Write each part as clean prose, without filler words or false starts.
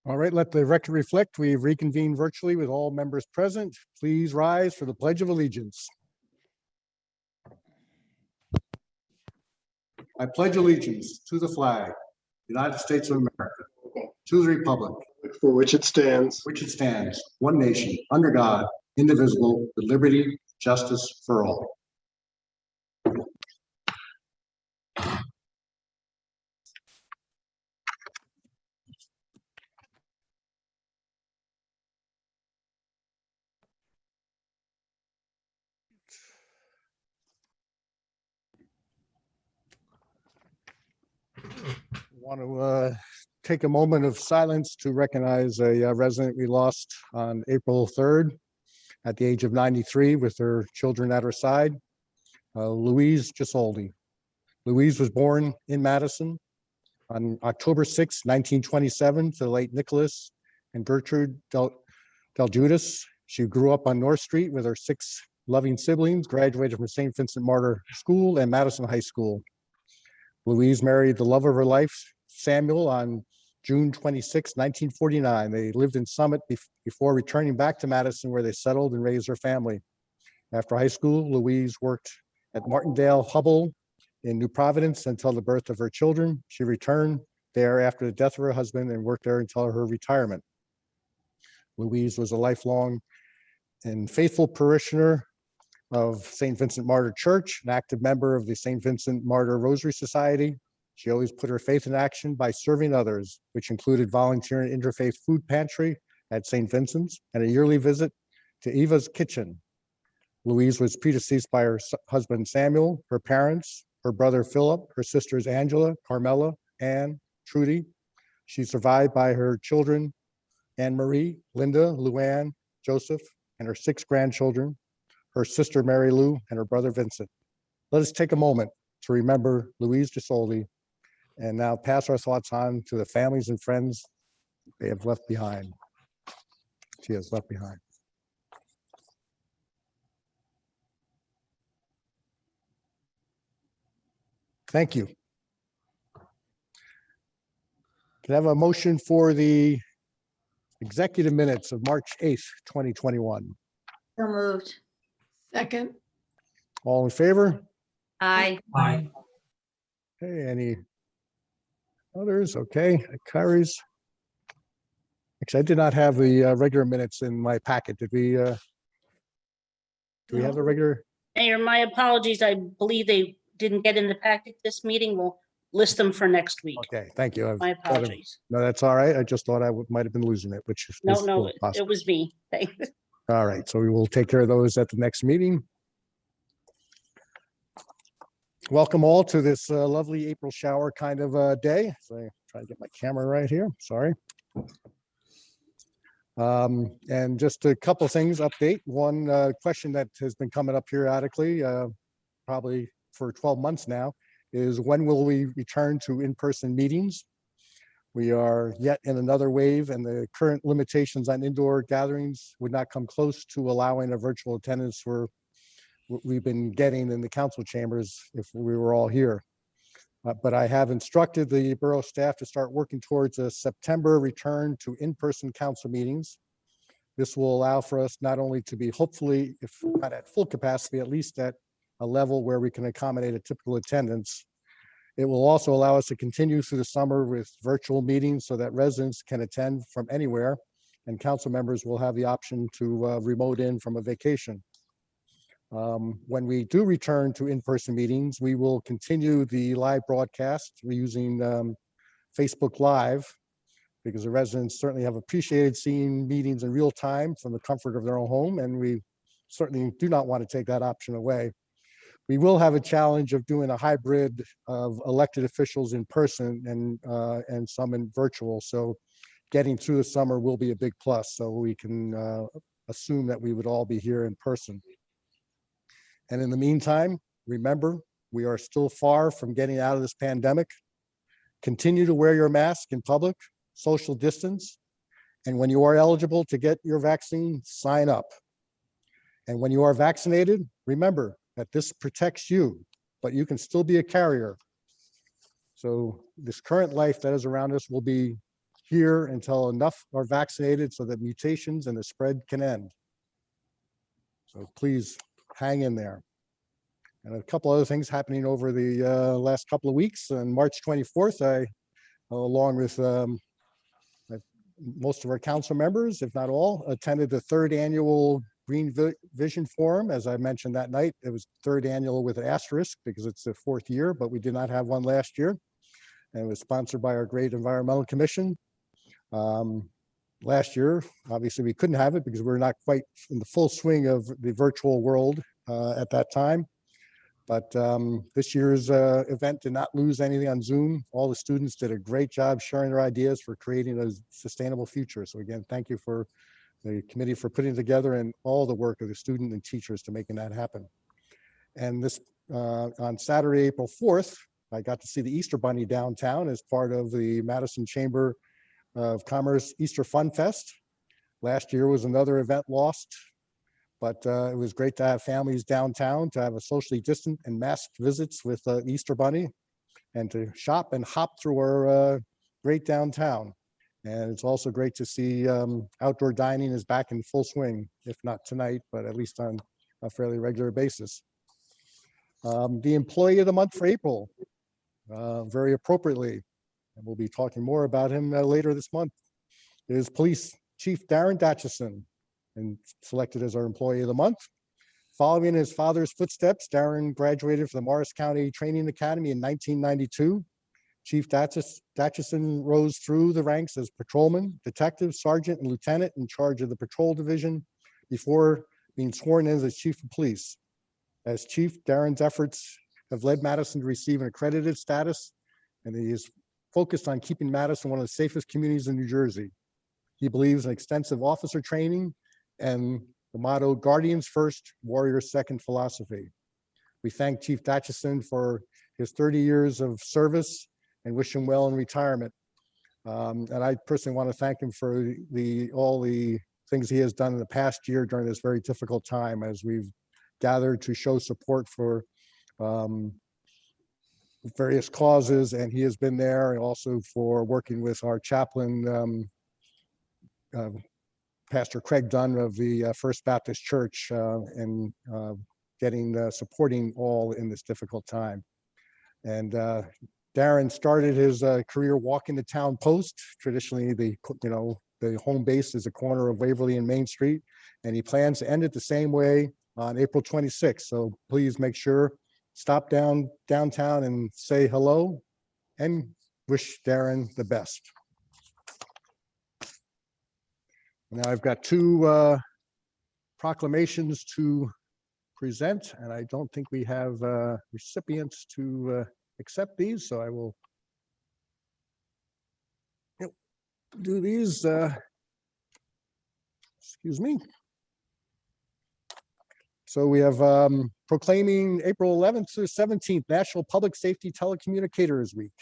All right, let the record reflect. We've reconvened virtually with all members present. Please rise for the Pledge of Allegiance. I pledge allegiance to the flag, United States of America, to the republic for which it stands, one nation, under God, indivisible, with liberty, justice for all. I want to take a moment of silence to recognize a resident we lost on April 3rd at the age of 93 with her children at her side, Louise Gisoldi. Louise was born in Madison on October 6, 1927 to the late Nicholas and Gertrude Del Judas. She grew up on North Street with her 6 loving siblings, graduated from St. Vincent Martyr School and Madison High School. Louise married the love of her life, Samuel, on June 26, 1949. They lived in Summit before returning back to Madison, where they settled and raised their family. After high school, Louise worked at Martindale Hubble in New Providence until the birth of her children. She returned there after the death of her husband and worked there until her retirement. Louise was a lifelong and faithful parishioner of St. Vincent Martyr Church, an active member of the St. Vincent Martyr Rosary Society. She always put her faith in action by serving others, which included volunteering at Interfaith Food Pantry at St. Vincent's and a yearly visit to Eva's Kitchen. Louise was predeceased by her husband Samuel, her parents, her brother Philip, her sisters Angela, Carmela, Anne, Trudy. She's survived by her children, Anne Marie, Linda, Luann, Joseph, and her 6 grandchildren, her sister Mary Lou, and her brother Vincent. Let us take a moment to remember Louise Gisoldi and now pass our thoughts on to the families and friends they have left behind. She has left behind. Thank you. Can I have a motion for the executive minutes of March 8th, 2021? So moved. Second. All in favor? Aye. Aye. Okay, any others? Okay, it carries. Actually, I did not have the regular minutes in my packet. Did we? Do we have the regular? Mayor, my apologies. I believe they didn't get in the packet this meeting. We'll list them for next week. Okay, thank you. My apologies. No, that's all right. I just thought I might have been losing it, which is No, still possible. it was me. All right, so we will take care of those at the next meeting. Welcome all to this lovely April shower kind of day. So I try to get my camera right here. Sorry. And just a couple things update. One question that has been coming up periodically, probably for 12 months now, is when will we return to in-person meetings? We are yet in another wave, and the current limitations on indoor gatherings would not come close to allowing a virtual attendance for what we've been getting in the council chambers if we were all here. But I have instructed the borough staff to start working towards a September return to in-person council meetings. This will allow for us not only to be hopefully, if not at full capacity, at least at a level where we can accommodate a typical attendance. It will also allow us to continue through the summer with virtual meetings so that residents can attend from anywhere, and council members will have the option to remote in from a vacation. When we do return to in-person meetings, we will continue the live broadcast. We're using Facebook Live because the residents certainly have appreciated seeing meetings in real time from the comfort of their own home, and we certainly do not want to take that option away. We will have a challenge of doing a hybrid of elected officials in person and some in virtual. So getting through the summer will be a big plus. So we can assume that we would all be here in person. And in the meantime, remember, we are still far from getting out of this pandemic. Continue to wear your mask in public, social distance, and when you are eligible to get your vaccine, sign up. And when you are vaccinated, remember that this protects you, but you can still be a carrier. So this current life that is around us will be here until enough are vaccinated so that mutations and the spread can end. So please hang in there. And a couple other things happening over the last couple of weeks. On March 24th, I, along with most of our council members, if not all, attended the 3rd annual Green Vision Forum. As I mentioned that night, it was 3rd annual with an asterisk because it's the 4th year, but we did not have one last year. And it was sponsored by our great Environmental Commission. Last year, obviously we couldn't have it because we're not quite in the full swing of the virtual world at that time. But this year's event did not lose anything on Zoom. All the students did a great job sharing their ideas for creating a sustainable future. So again, thank you for the committee for putting together and all the work of the student and teachers to making that happen. And this on Saturday, April 4th, I got to see the Easter Bunny downtown as part of the Madison Chamber of Commerce Easter Fun Fest. Last year was another event lost, but it was great to have families downtown, to have a socially distant and masked visits with Easter Bunny, and to shop and hop through our great downtown. And it's also great to see outdoor dining is back in full swing, if not tonight, but at least on a fairly regular basis. The Employee of the Month for April, very appropriately, and we'll be talking more about him later this month, is Police Chief Darren Datchison, and selected as our Employee of the Month. Following in his father's footsteps, Darren graduated from the Morris County Training Academy in 1992. Chief Datchison rose through the ranks as patrolman, detective, sergeant, and lieutenant in charge of the patrol division before being sworn in as chief of police. As chief, Darren's efforts have led Madison to receive an accredited status, and he is focused on keeping Madison one of the safest communities in New Jersey. He believes in extensive officer training and the motto, Guardians First, Warriors Second philosophy. We thank Chief Datchison for his 30 years of service and wish him well in retirement. And I personally want to thank him for all the things he has done in the past year during this very difficult time, as we've gathered to show support for various causes, and he has been there, and also for working with our chaplain, Pastor Craig Dunn of the First Baptist Church, and supporting all in this difficult time. And Darren started his career walking the town post. Traditionally, the home base is a corner of Waverly and Main Street, and he plans to end it the same way on April 26th. So please make sure, stop downtown and say hello and wish Darren the best. Now I've got two proclamations to present, and I don't think we have recipients to accept these, so I will do these. Excuse me. So we have proclaiming April 11th to 17th, National Public Safety Telecommunicators Week.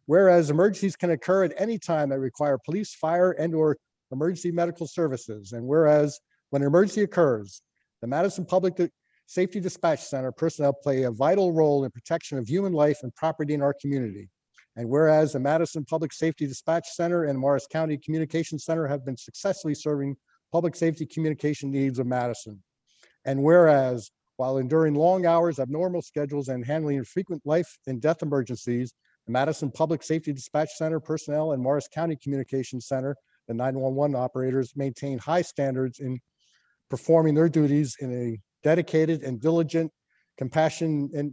Whereas emergencies can occur at any time that require police, fire, and/or emergency medical services. And whereas when an emergency occurs, the Madison Public Safety Dispatch Center personnel play a vital role in protection of human life and property in our community. And whereas the Madison Public Safety Dispatch Center and Morris County Communication Center have been successfully serving public safety communication needs of Madison. And whereas while enduring long hours, abnormal schedules, and handling frequent life and death emergencies, the Madison Public Safety Dispatch Center personnel and Morris County Communication Center, the 911 operators, maintain high standards in performing their duties in a dedicated and diligent, compassionate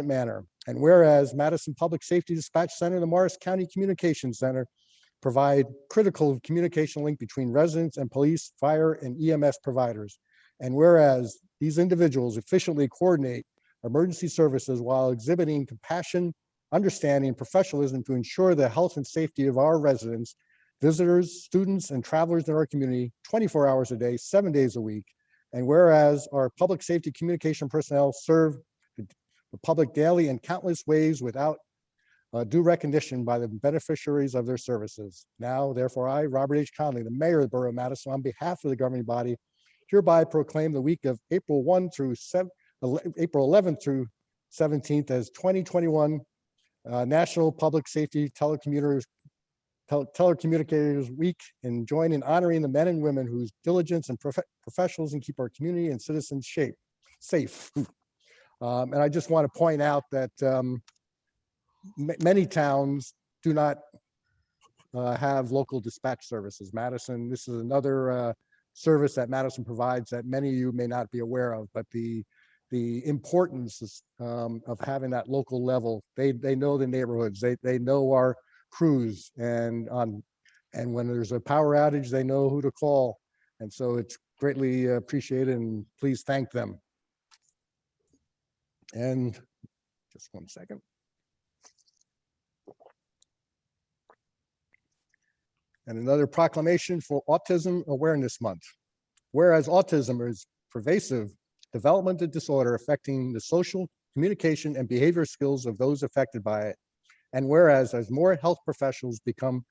manner. And whereas Madison Public Safety Dispatch Center and the Morris County Communication Center provide critical communication link between residents and police, fire, and EMS providers. And whereas these individuals efficiently coordinate emergency services while exhibiting compassion, understanding, and professionalism to ensure the health and safety of our residents, visitors, students, and travelers in our community 24 hours a day, 7 days a week. And whereas our public safety communication personnel serve the public daily in countless ways without due recognition by the beneficiaries of their services. Now, therefore, I, Robert H. Conley, the Mayor of the Borough of Madison, on behalf of the governing body, hereby proclaim the week of April 11th through 17th as 2021 National Public Safety Telecommunicators Telecommunicators Week and join in honoring the men and women whose diligence and professionals and keep our community and citizens safe. And I just want to point out that many towns do not have local dispatch services. Madison, this is another service that Madison provides that many of you may not be aware of, but the importance of having that local level. They know the neighborhoods, they know our crews, and when there's a power outage, they know who to call. And so it's greatly appreciated, and please thank them. And just one second. And another proclamation for Autism Awareness Month. Whereas autism is pervasive developmental disorder affecting the social, communication, and behavior skills of those affected by it. And whereas as more health professionals become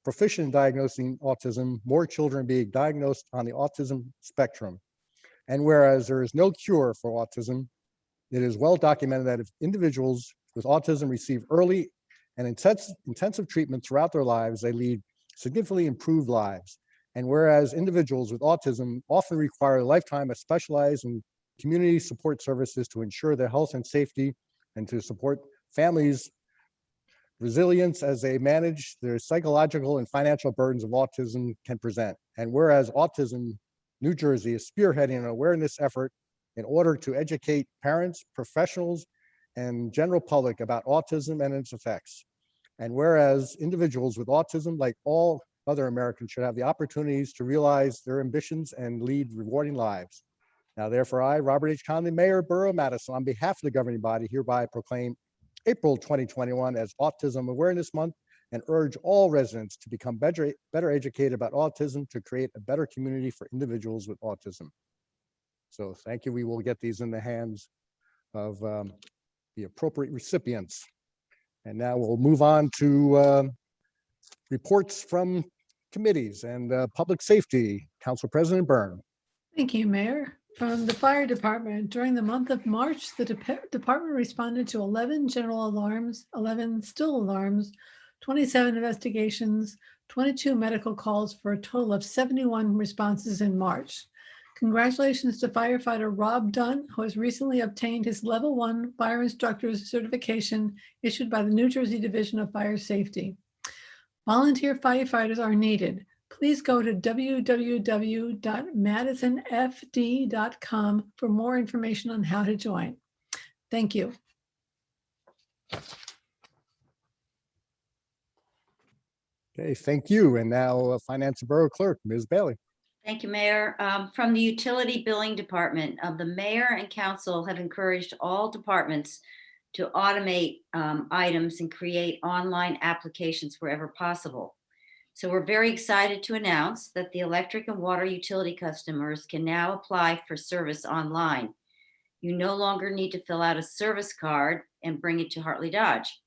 proficient in diagnosing autism, more children are being diagnosed on the autism spectrum. And whereas there is no cure for autism, it is well documented that if individuals with autism receive early and intensive treatment throughout their lives, they lead significantly improved lives. And whereas individuals with autism often require a lifetime of specialized and community support services to ensure their health and safety and to support families' resilience as they manage their psychological and financial burdens of autism can present. And whereas Autism New Jersey is spearheading an awareness effort in order to educate parents, professionals, and general public about autism and its effects. And whereas individuals with autism, like all other Americans, should have the opportunities to realize their ambitions and lead rewarding lives. Now, therefore, I, Robert H. Conley, Mayor, Borough of Madison, on behalf of the governing body, hereby proclaim April 2021 as Autism Awareness Month and urge all residents to become better educated about autism to create a better community for individuals with autism. So thank you. We will get these in the hands of the appropriate recipients. And now we'll move on to reports from committees and public safety. Council President Byrne. Thank you, Mayor. From the fire department, during the month of March, the department responded to 11 general alarms, 11 still alarms, 27 investigations, 22 medical calls for a total of 71 responses in March. Congratulations to firefighter Rob Dunn, who has recently obtained his Level 1 fire instructor's certification issued by the New Jersey Division of Fire Safety. Volunteer firefighters are needed. Please go to www.madisonfd.com for more information on how to join. Thank you. Okay, thank you. And now Finance and Borough Clerk, Ms. Bailey. Thank you, Mayor. From the Utility Billing Department, the Mayor and Council have encouraged all departments to automate items and create online applications wherever possible. So we're very excited to announce that the electric and water utility customers can now apply for service online. You no longer need to fill out a service card and bring it to Hartley Dodge.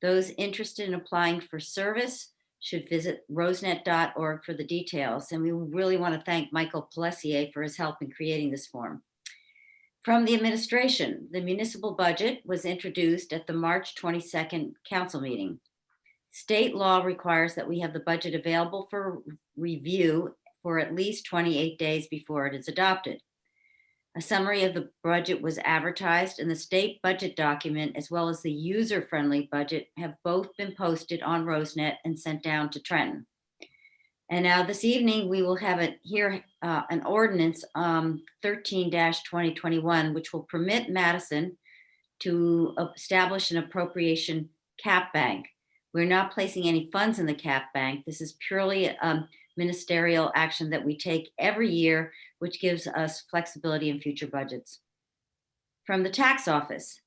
Those interested in applying for service should visit rosenet.org for the details. And we really want to thank Michael Pelessier for his help in creating this form. From the administration, the municipal budget was introduced at the March 22nd council meeting. State law requires that we have the budget available for review for at least 28 days before it is adopted. A summary of the budget was advertised, and the state budget document, as well as the user-friendly budget, have both been posted on Rosenet and sent down to Trenton. And now this evening, we will have it here, an ordinance 13-2021, which will permit Madison to establish an appropriation cap bank. We're not placing any funds in the cap bank. This is purely a ministerial action that we take every year, which gives us flexibility in future budgets. From the tax office,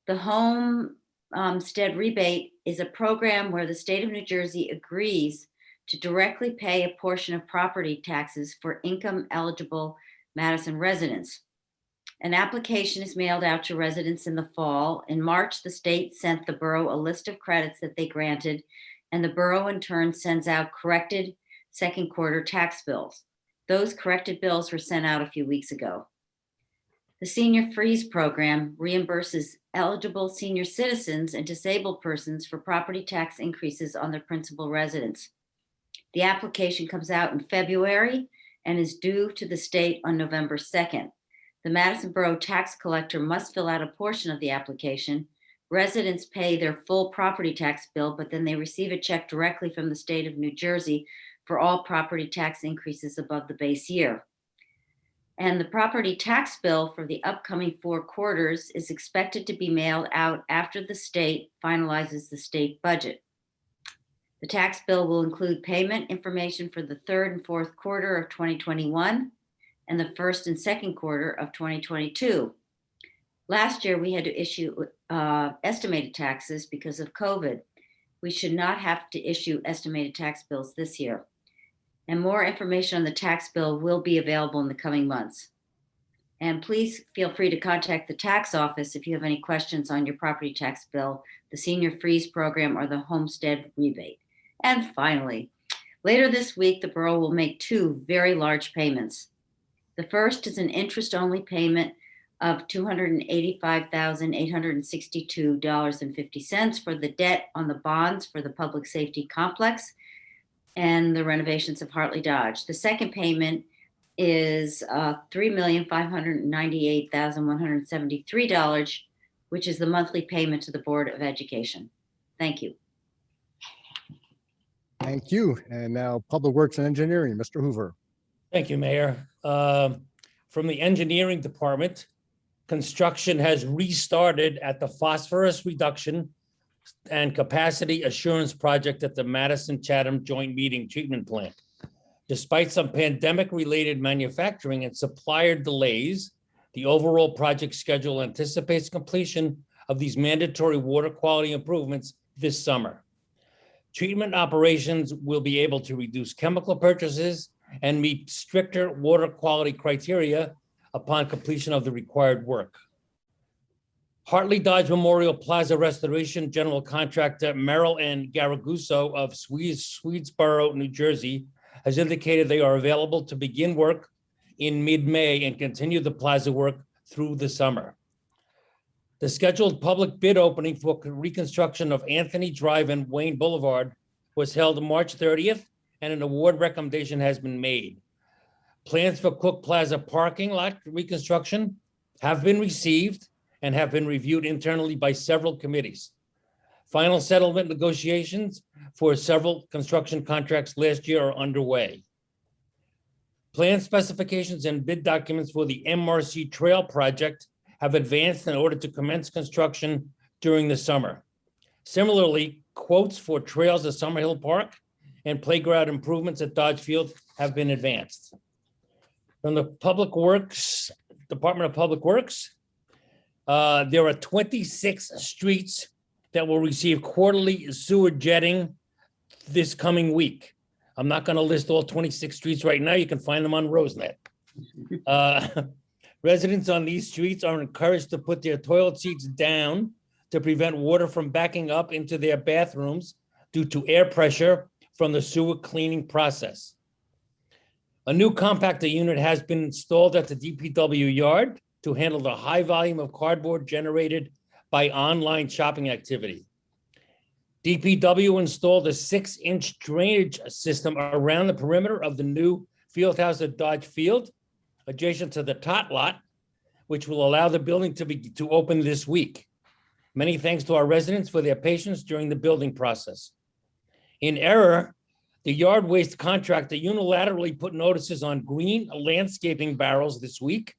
the homestead rebate is a program where the state of New Jersey agrees to directly pay a portion of property taxes for income eligible Madison residents. An application is mailed out to residents in the fall. In March, the state sent the borough a list of credits that they granted, and the borough in turn sends out corrected second quarter tax bills. Those corrected bills were sent out a few weeks ago. The Senior Freeze Program reimburses eligible senior citizens and disabled persons for property tax increases on their principal residence. The application comes out in February and is due to the state on November 2nd. The Madison Borough tax collector must fill out a portion of the application. Residents pay their full property tax bill, but then they receive a check directly from the state of New Jersey for all property tax increases above the base year. And the property tax bill for the upcoming 4 quarters is expected to be mailed out after the state finalizes the state budget. The tax bill will include payment information for the 3rd and 4th quarter of 2021 and the 1st and 2nd quarter of 2022. Last year, we had to issue estimated taxes because of COVID. We should not have to issue estimated tax bills this year. And more information on the tax bill will be available in the coming months. And please feel free to contact the tax office if you have any questions on your property tax bill, the Senior Freeze Program, or the homestead rebate. And finally, later this week, the borough will make 2 very large payments. The first is an interest-only payment of $285,862.50 for the debt on the bonds for the public safety complex and the renovations of Hartley Dodge. The second payment is $3,598,173, which is the monthly payment to the Board of Education. Thank you. Thank you. And now Public Works and Engineering, Mr. Hoover. Thank you, Mayor. From the engineering department, construction has restarted at the phosphorus reduction and capacity assurance project at the Madison Chatham Joint Meeting Treatment Plant. Despite some pandemic-related manufacturing and supplier delays, the overall project schedule anticipates completion of these mandatory water quality improvements this summer. Treatment operations will be able to reduce chemical purchases and meet stricter water quality criteria upon completion of the required work. Hartley Dodge Memorial Plaza Restoration General Contractor Merrill and Garaguso of Swedesboro, New Jersey, has indicated they are available to begin work in mid-May and continue the plaza work through the summer. The scheduled public bid opening for reconstruction of Anthony Drive and Wayne Boulevard was held March 30th, and an award recommendation has been made. Plans for Cook Plaza parking lot reconstruction have been received and have been reviewed internally by several committees. Final settlement negotiations for several construction contracts last year are underway. Plan specifications and bid documents for the MRC Trail project have advanced in order to commence construction during the summer. Similarly, quotes for trails at Summerhill Park and playground improvements at Dodge Field have been advanced. From the Public Works, Department of Public Works, there are 26 streets that will receive quarterly sewer jetting this coming week. I'm not going to list all 26 streets right now. You can find them on Rosenet. Residents on these streets are encouraged to put their toilet seats down to prevent water from backing up into their bathrooms due to air pressure from the sewer cleaning process. A new compactor unit has been installed at the DPW yard to handle the high volume of cardboard generated by online shopping activity. DPW installed a 6-inch drainage system around the perimeter of the new field house at Dodge Field, adjacent to the tot lot, which will allow the building to open this week. Many thanks to our residents for their patience during the building process. In error, the yard waste contractor unilaterally put notices on green landscaping barrels this week,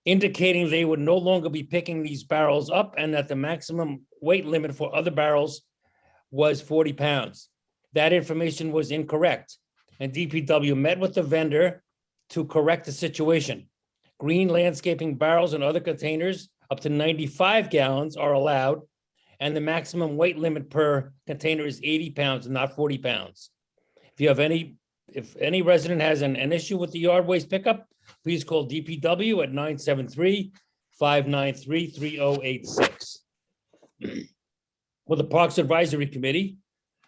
indicating they would no longer be picking these barrels up and that the maximum weight limit for other barrels was 40 pounds. That information was incorrect, and DPW met with the vendor to correct the situation. Green landscaping barrels and other containers up to 95 gallons are allowed, and the maximum weight limit per container is 80 pounds and not 40 pounds. If any resident has an issue with the yard waste pickup, please call DPW at 973-593-3086. With the Parks Advisory Committee,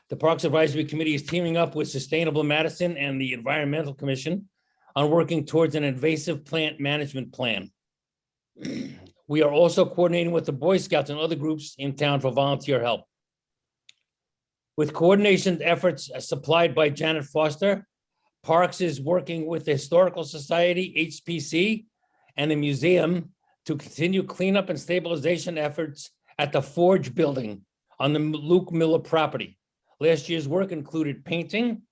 the Parks Advisory Committee is teaming up with Sustainable Madison and the Environmental Commission on working towards an invasive plant management plan. We are also coordinating with the Boy Scouts and other groups in town for volunteer help. With coordination efforts supplied by Janet Foster, Parks is working with the Historical Society, HPC, and the museum to continue cleanup and stabilization efforts at the Forge building on the Luke Miller property. Last year's work included painting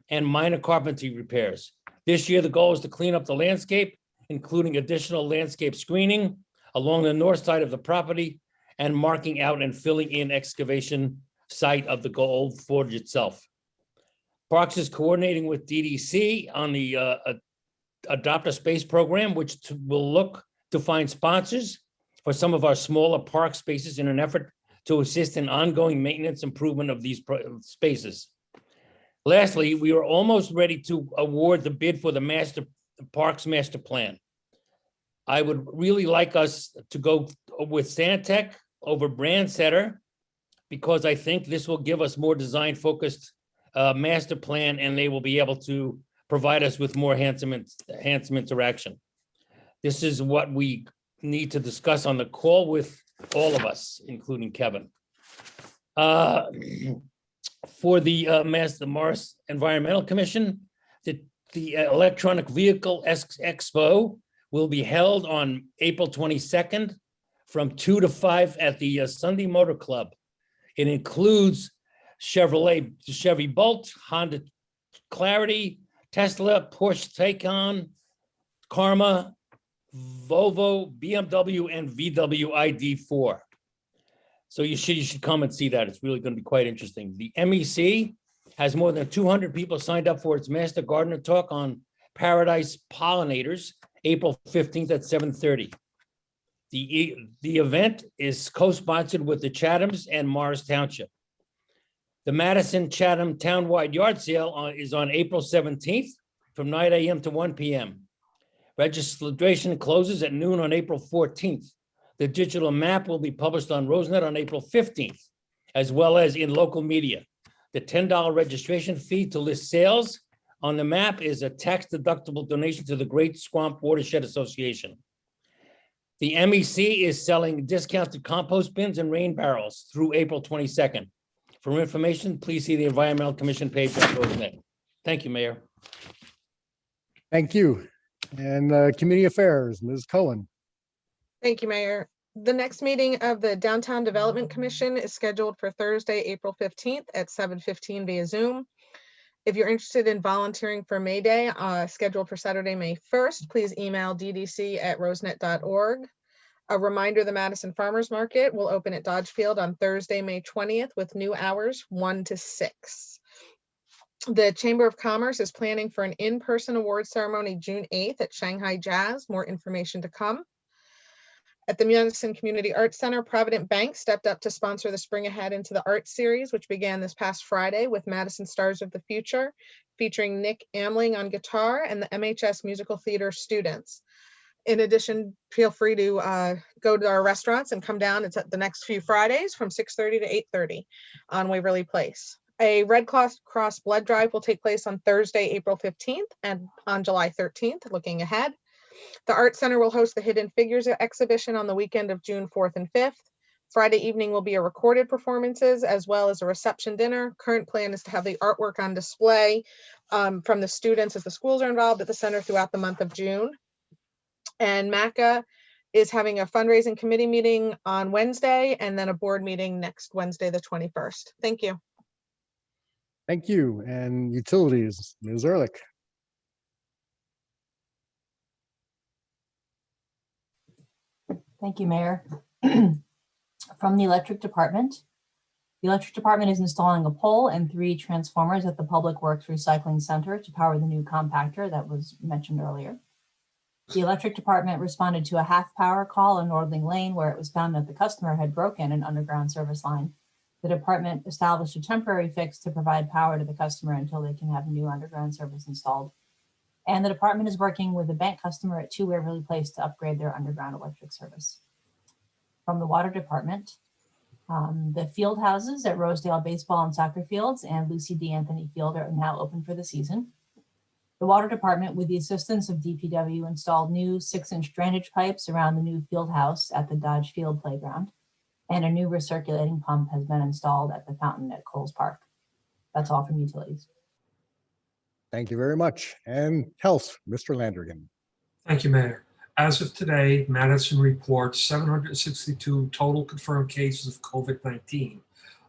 and minor carpentry repairs. This year, the goal is to clean up the landscape, including additional landscape screening along the north side of the property and marking out and filling in excavation site of the old forge itself. Parks is coordinating with DDC on the Adopt a Space program, which will look to find sponsors for some of our smaller park spaces in an effort to assist in ongoing maintenance improvement of these spaces. Lastly, we are almost ready to award the bid for the Parks Master Plan. I would really like us to go with Stantec over Brand Setter, because I think this will give us more design-focused master plan, and they will be able to provide us with more handsome interaction. This is what we need to discuss on the call with all of us, including Kevin. For the Morris Environmental Commission, the Electronic Vehicle Expo will be held on April 22nd from 2 to 5 at the Sunday Motor Club. It includes Chevy Bolt, Honda Clarity, Tesla, Porsche Taycan, Karma, Volvo, BMW, and VW ID4. So you should come and see that. It's really going to be quite interesting. The MEC has more than 200 people signed up for its Master Gardener Talk on Paradise Pollinators, April 15th at 7:30. The event is co-sponsored with the Chathams and Morris Township. The Madison Chatham Townwide Yard Sale is on April 17th from 9 a.m. to 1 p.m. Registration closes at noon on April 14th. The digital map will be published on Rosenet on April 15th, as well as in local media. The $10 registration fee to list sales on the map is a tax-deductible donation to the Great Swamp Watershed Association. The MEC is selling discounted compost bins and rain barrels through April 22nd. For information, please see the Environmental Commission page on Rosenet. Thank you, Mayor. Thank you. And Community Affairs, Ms. Cohen. Thank you, Mayor. The next meeting of the Downtown Development Commission is scheduled for Thursday, April 15th at 7:15 via Zoom. If you're interested in volunteering for May Day, scheduled for Saturday, May 1st, please email ddc@rosenet.org. A reminder, the Madison Farmers Market will open at Dodge Field on Thursday, May 20th with new hours 1 to 6. The Chamber of Commerce is planning for an in-person award ceremony June 8th at Shanghai Jazz. More information to come. At the Madison Community Arts Center, Provident Bank stepped up to sponsor the Spring Ahead into the Arts series, which began this past Friday with Madison Stars of the Future, featuring Nick Amling on guitar and the MHS Musical Theater students. In addition, feel free to go to our restaurants and come down. It's at the next few Fridays from 6:30 to 8:30 on Waverly Place. A Red Cross blood drive will take place on Thursday, April 15th and on July 13th, looking ahead. The Art Center will host the Hidden Figures exhibition on the weekend of June 4th and 5th. Friday evening will be a recorded performances as well as a reception dinner. Current plan is to have the artwork on display from the students as the schools are involved at the center throughout the month of June. And MACA is having a fundraising committee meeting on Wednesday and then a board meeting next Wednesday, the 21st. Thank you. Thank you. And Utilities, Ms. Ehrlich. Thank you, Mayor. From the Electric Department. The Electric Department is installing a pole and 3 transformers at the Public Works Recycling Center to power the new compactor that was mentioned earlier. The Electric Department responded to a half-power call in Nordling Lane where it was found that the customer had broken an underground service line. The department established a temporary fix to provide power to the customer until they can have new underground service installed. And the department is working with a bank customer at 2 Waverly Place to upgrade their underground electric service. From the Water Department, the field houses at Rosedale Baseball and Soccer Fields and Lucy D. Anthony Field are now open for the season. The water department, with the assistance of DPW, installed new 6-inch drainage pipes around the new field house at the Dodge Field Playground, and a new recirculating pump has been installed at the fountain at Coles Park. That's all from utilities. Thank you very much. And health, Mr. Landrigan. Thank you, Mayor. As of today, Madison reports 762 total confirmed cases of COVID-19.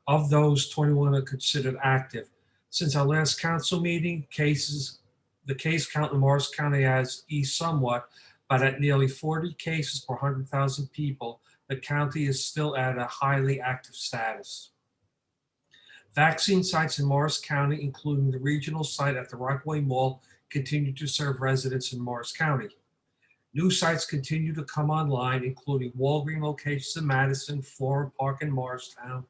Of those, 21 are considered active. Since our last council meeting, the case count in Morris County has eased somewhat, but at nearly 40 cases per 100,000 people, the county is still at a highly active status. Vaccine sites in Morris County, including the regional site at the Rockaway Mall, continue to serve residents in Morris County. New sites continue to come online, including Walgreens locations in Madison, Florham Park, and Morristown,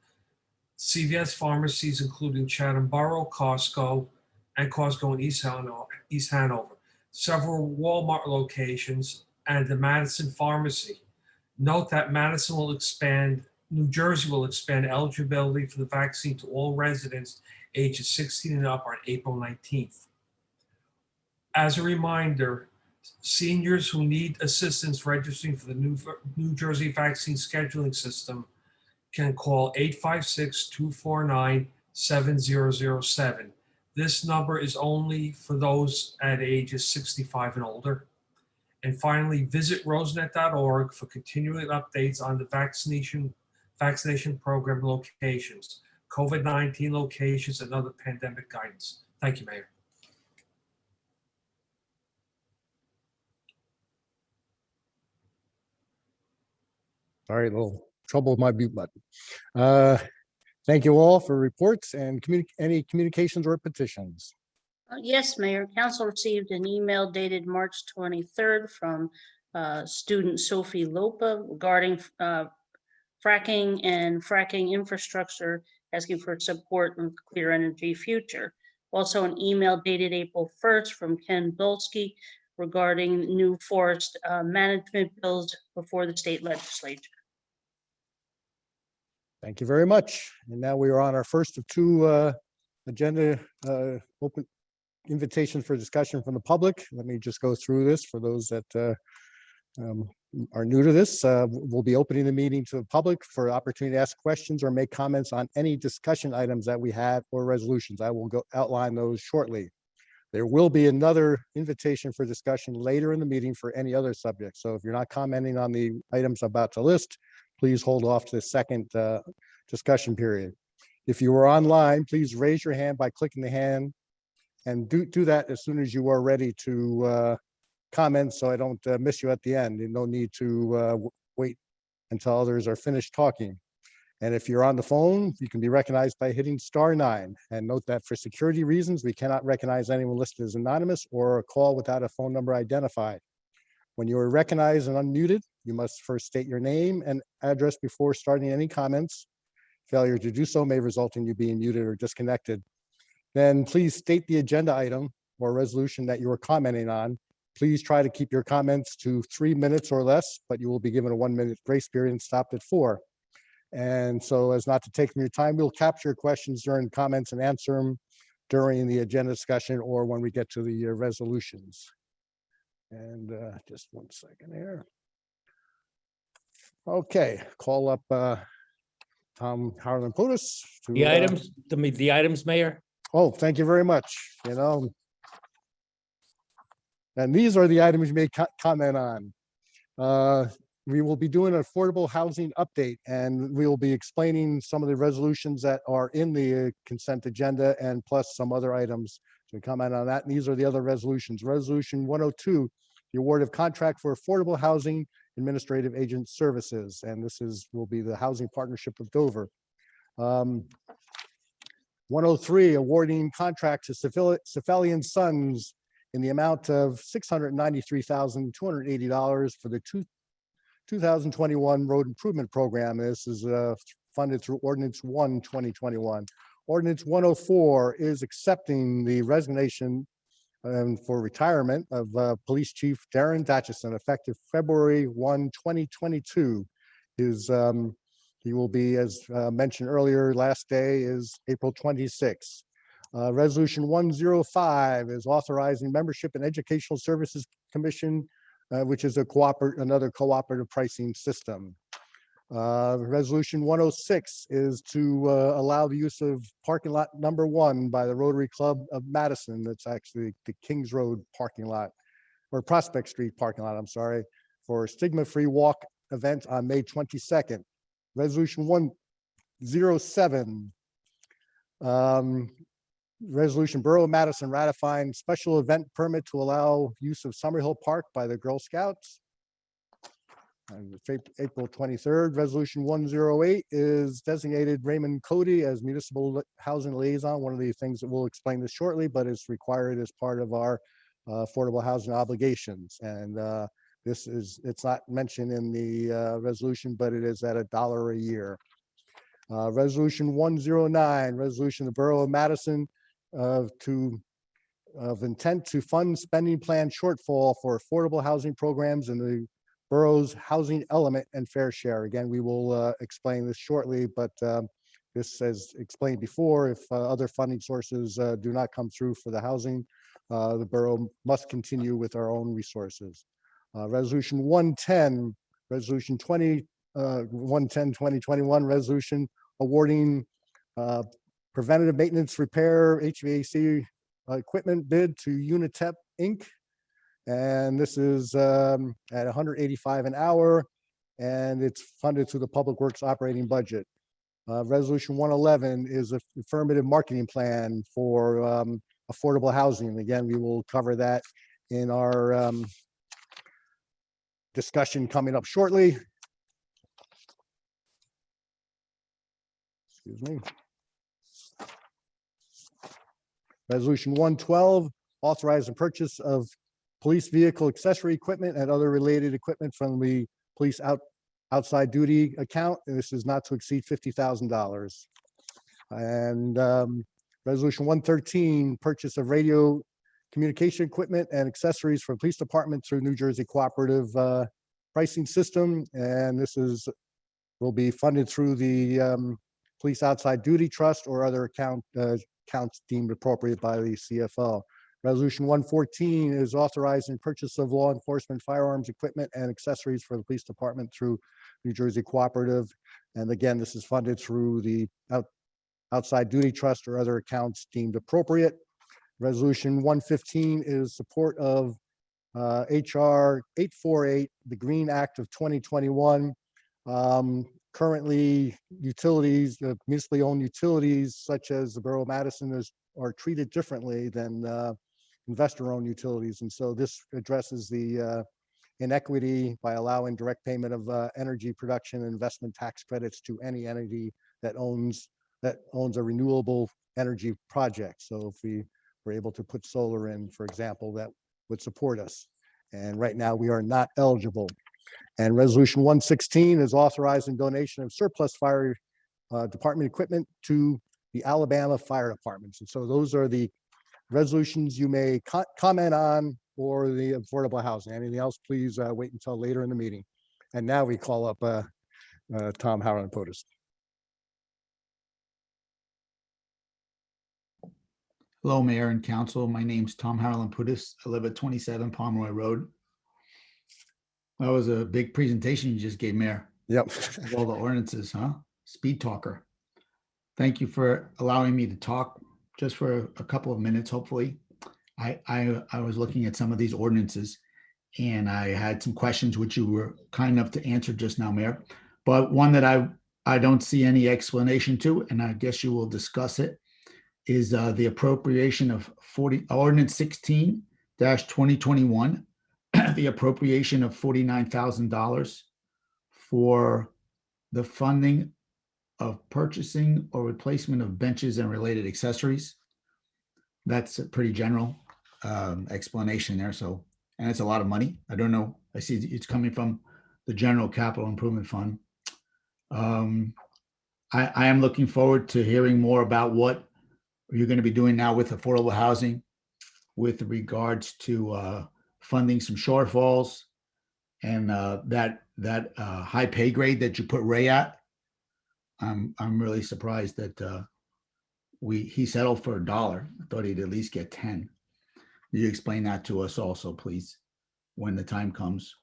CVS pharmacies, including Chatham Borough, Costco, and Costco in East Hanover, several Walmart locations, and the Madison Pharmacy. Note that New Jersey will expand eligibility for the vaccine to all residents ages 16 and up on April 19th. As a reminder, seniors who need assistance registering for the New Jersey vaccine scheduling system can call 856-249-7007. This number is only for those at ages 65 and older. And finally, visit rosenet.org for continuing updates on the vaccination program locations, COVID-19 locations, and other pandemic guidance. Thank you, Mayor. Sorry, a little trouble with my mute button. Thank you all for reports and any communications or petitions. Yes, Mayor. Council received an email dated March 23rd from student Sophie Lopa regarding fracking and fracking infrastructure, asking for support in clear energy future. Also an email dated April 1st from Ken Dolsky regarding new forest management bills before the state legislature. Thank you very much. And now we are on our first of two agenda open invitations for discussion from the public. Let me just go through this for those that are new to this. We'll be opening the meeting to the public for opportunity to ask questions or make comments on any discussion items that we have or resolutions. I will outline those shortly. There will be another invitation for discussion later in the meeting for any other subject. So if you're not commenting on the items I'm about to list, please hold off to the second discussion period. If you are online, please raise your hand by clicking the hand and do that as soon as you are ready to comment, so I don't miss you at the end. No need to wait until others are finished talking. And if you're on the phone, you can be recognized by hitting *9. And note that for security reasons, we cannot recognize anyone listed as anonymous or a call without a phone number identified. When you are recognized and unmuted, you must first state your name and address before starting any comments. Failure to do so may result in you being muted or disconnected. Then please state the agenda item or resolution that you are commenting on. Please try to keep your comments to 3 minutes or less, but you will be given a 1-minute grace period and stopped at 4. And so as not to take from your time, we'll capture questions during comments and answer them during the agenda discussion or when we get to the resolutions. And just 1 second here. Okay, call up Tom Harlan Potus. The items, Mayor. Oh, thank you very much. And these are the items you may comment on. We will be doing an affordable housing update, and we will be explaining some of the resolutions that are in the consent agenda and plus some other items to comment on that. And these are the other resolutions. Resolution 102, the award of contract for affordable housing administrative agent services. And this will be the housing partnership with Dover. 103, awarding contract to Cephalian Sons in the amount of $693,280 for the 2021 road improvement program. This is funded through Ordinance 1, 2021. Ordinance 104 is accepting the resignation for retirement of Police Chief Darren Datchison effective February 1, 2022. He will be, as mentioned earlier, last day is April 26th. Resolution 105 is authorizing membership in Educational Services Commission, which is another cooperative pricing system. Resolution 106 is to allow the use of parking lot number 1 by the Rotary Club of Madison. That's actually the Kings Road parking lot, or Prospect Street parking lot, I'm sorry, for a stigma-free walk event on May 22nd. Resolution 107. Resolution Borough of Madison ratifying special event permit to allow use of Summerhill Park by the Girl Scouts. And April 23rd, Resolution 108 is designated Raymond Cody as Municipal Housing Liaison. One of the things that we'll explain this shortly, but it's required as part of our affordable housing obligations. And it's not mentioned in the resolution, but it is at $1 a year. Resolution 109, resolution of the Borough of Madison of intent to fund spending plan shortfall for affordable housing programs in the borough's housing element and fair share. Again, we will explain this shortly, but this, as explained before, if other funding sources do not come through for the housing, the borough must continue with our own resources. Resolution 110, resolution 2021 resolution awarding preventative maintenance repair HVAC equipment bid to Unitep Inc. And this is at $185 an hour, and it's funded through the Public Works operating budget. Resolution 111 is an affirmative marketing plan for affordable housing. Again, we will cover that in our discussion coming up shortly. Excuse me. Resolution 112, authorize the purchase of police vehicle accessory equipment and other related equipment from the police outside duty account. And this is not to exceed $50,000. And resolution 113, purchase of radio communication equipment and accessories for police department through New Jersey cooperative pricing system. And this will be funded through the police outside duty trust or other accounts deemed appropriate by the CFO. Resolution 114 is authorizing purchase of law enforcement firearms equipment and accessories for the police department through New Jersey cooperative. And again, this is funded through the outside duty trust or other accounts deemed appropriate. Resolution 115 is support of HR 848, the Green Act of 2021. Currently, utilities, municipally owned utilities such as the Borough of Madison are treated differently than investor-owned utilities. And so this addresses the inequity by allowing direct payment of energy production and investment tax credits to any entity that owns a renewable energy project. So if we were able to put solar in, for example, that would support us. And right now we are not eligible. And resolution 116 is authorizing donation of surplus fire department equipment to the Alabama fire departments. And so those are the resolutions you may comment on or the affordable housing. Anything else, please wait until later in the meeting. And now we call up Tom Harlan-Potus. Hello, Mayor and Council. My name's Tom Harlan-Potus. I live at 27 Pomeroy Road. That was a big presentation you just gave, Mayor. Yep. Of all the ordinances, huh? Speed talker. Thank you for allowing me to talk just for a couple of minutes, hopefully. I was looking at some of these ordinances and I had some questions which you were kind enough to answer just now, Mayor. But one that I don't see any explanation to, and I guess you will discuss it, is the appropriation of Ordinance 16-2021, the appropriation of $49,000 for the funding of purchasing or replacement of benches and related accessories. That's a pretty general explanation there. So, and it's a lot of money. I don't know. I see it's coming from the General Capital Improvement Fund. I am looking forward to hearing more about what you're going to be doing now with affordable housing with regards to funding some shortfalls and that high pay grade that you put Ray at. I'm really surprised that he settled for $1. I thought he'd at least get 10. Will you explain that to us also, please, when the time comes?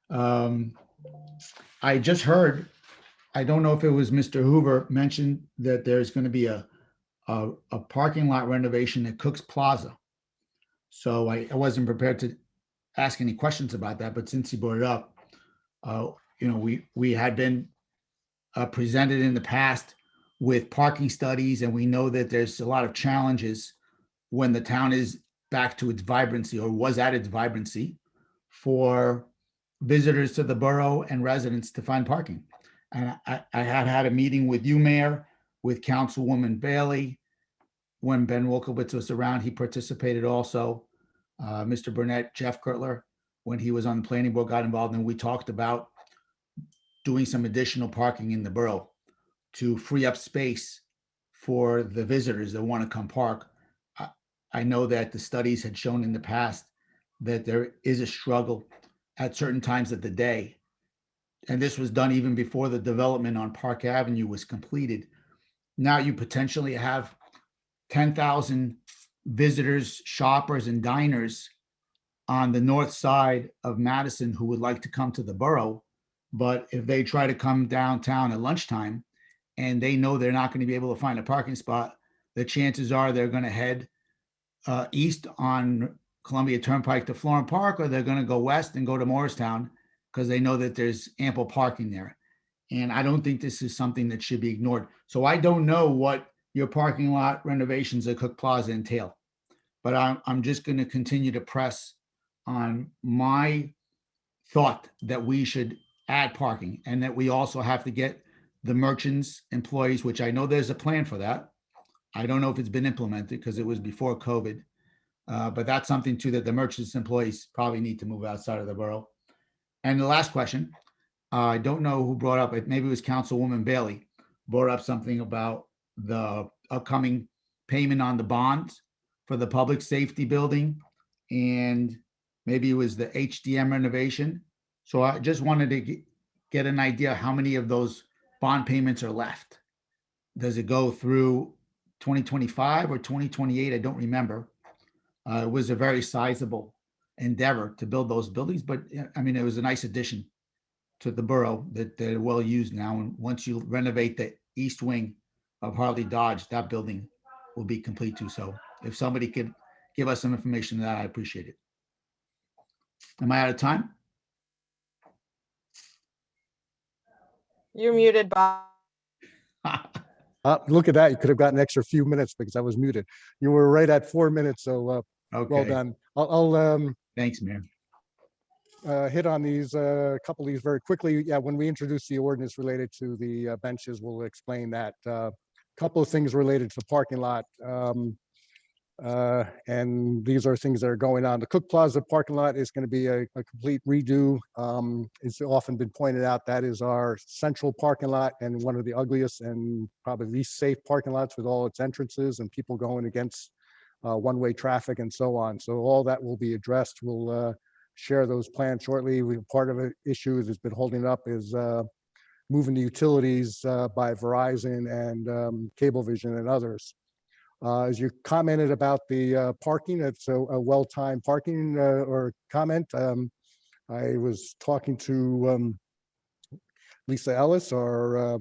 I just heard, I don't know if it was Mr. Hoover mentioned that there's going to be a parking lot renovation at Cook's Plaza. So I wasn't prepared to ask any questions about that, but since he brought it up, we had been presented in the past with parking studies, and we know that there's a lot of challenges when the town is back to its vibrancy or was at its vibrancy for visitors to the borough and residents to find parking. And I had a meeting with you, Mayor, with Councilwoman Bailey. When Ben Wolkowitz was around, he participated also. Mr. Burnett, Jeff Kurtler, when he was on the planning board, got involved, and we talked about doing some additional parking in the borough to free up space for the visitors that want to come park. I know that the studies had shown in the past that there is a struggle at certain times of the day. And this was done even before the development on Park Avenue was completed. Now you potentially have 10,000 visitors, shoppers, and diners on the north side of Madison who would like to come to the borough. But if they try to come downtown at lunchtime and they know they're not going to be able to find a parking spot, the chances are they're going to head east on Columbia Turnpike to Florham Park, or they're going to go west and go to Morristown because they know that there's ample parking there. And I don't think this is something that should be ignored. So I don't know what your parking lot renovations at Cook Plaza entail, but I'm just going to continue to press on my thought that we should add parking, and that we also have to get the merchants, employees, which I know there's a plan for that. I don't know if it's been implemented because it was before COVID, but that's something too that the merchants, employees probably need to move outside of the borough. And the last question, I don't know who brought up it. Maybe it was Councilwoman Bailey brought up something about the upcoming payment on the bonds for the public safety building, and maybe it was the HDM renovation. So I just wanted to get an idea how many of those bond payments are left. Does it go through 2025 or 2028? I don't remember. It was a very sizable endeavor to build those buildings, but I mean, it was a nice addition to the borough that they're well used now. And once you renovate the east wing of Hartley Dodge, that building will be complete too. So if somebody could give us some information on that, I appreciate it. Am I out of time? You're muted, Bob. Look at that. You could have gotten an extra few minutes because I was muted. You were right at 4 minutes. So well Okay, done. I'll thanks, Mayor. hit on these, a couple of these very quickly. Yeah, when we introduce the ordinance related to the benches, we'll explain that. Couple of things related to the parking lot. And these are things that are going on. The Cook Plaza parking lot is going to be a complete redo. It's often been pointed out that is our central parking lot and one of the ugliest and probably least safe parking lots with all its entrances and people going against one-way traffic and so on. So all that will be addressed. We'll share those plans shortly. Part of the issue that's been holding up is moving the utilities by Verizon and Cablevision and others. As you commented about the parking, it's a well-timed parking or comment. I was talking to Lisa Ellis, our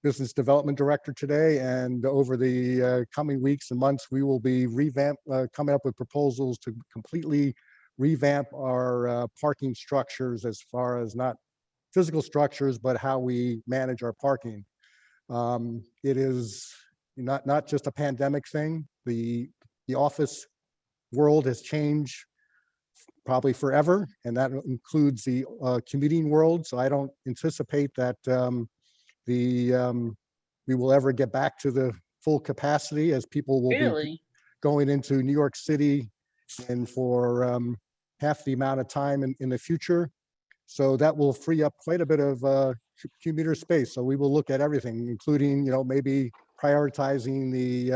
business development director today, and over the coming weeks and months, we will be coming up with proposals to completely revamp our parking structures as far as not physical structures, but how we manage our parking. It is not just a pandemic thing. The office world has changed probably forever, and that includes the commuting world. So I don't anticipate that we will ever get back to the full capacity, as people will be Really? going into New York City and for half the amount of time in the future. So that will free up quite a bit of commuter space. So we will look at everything, including, maybe prioritizing the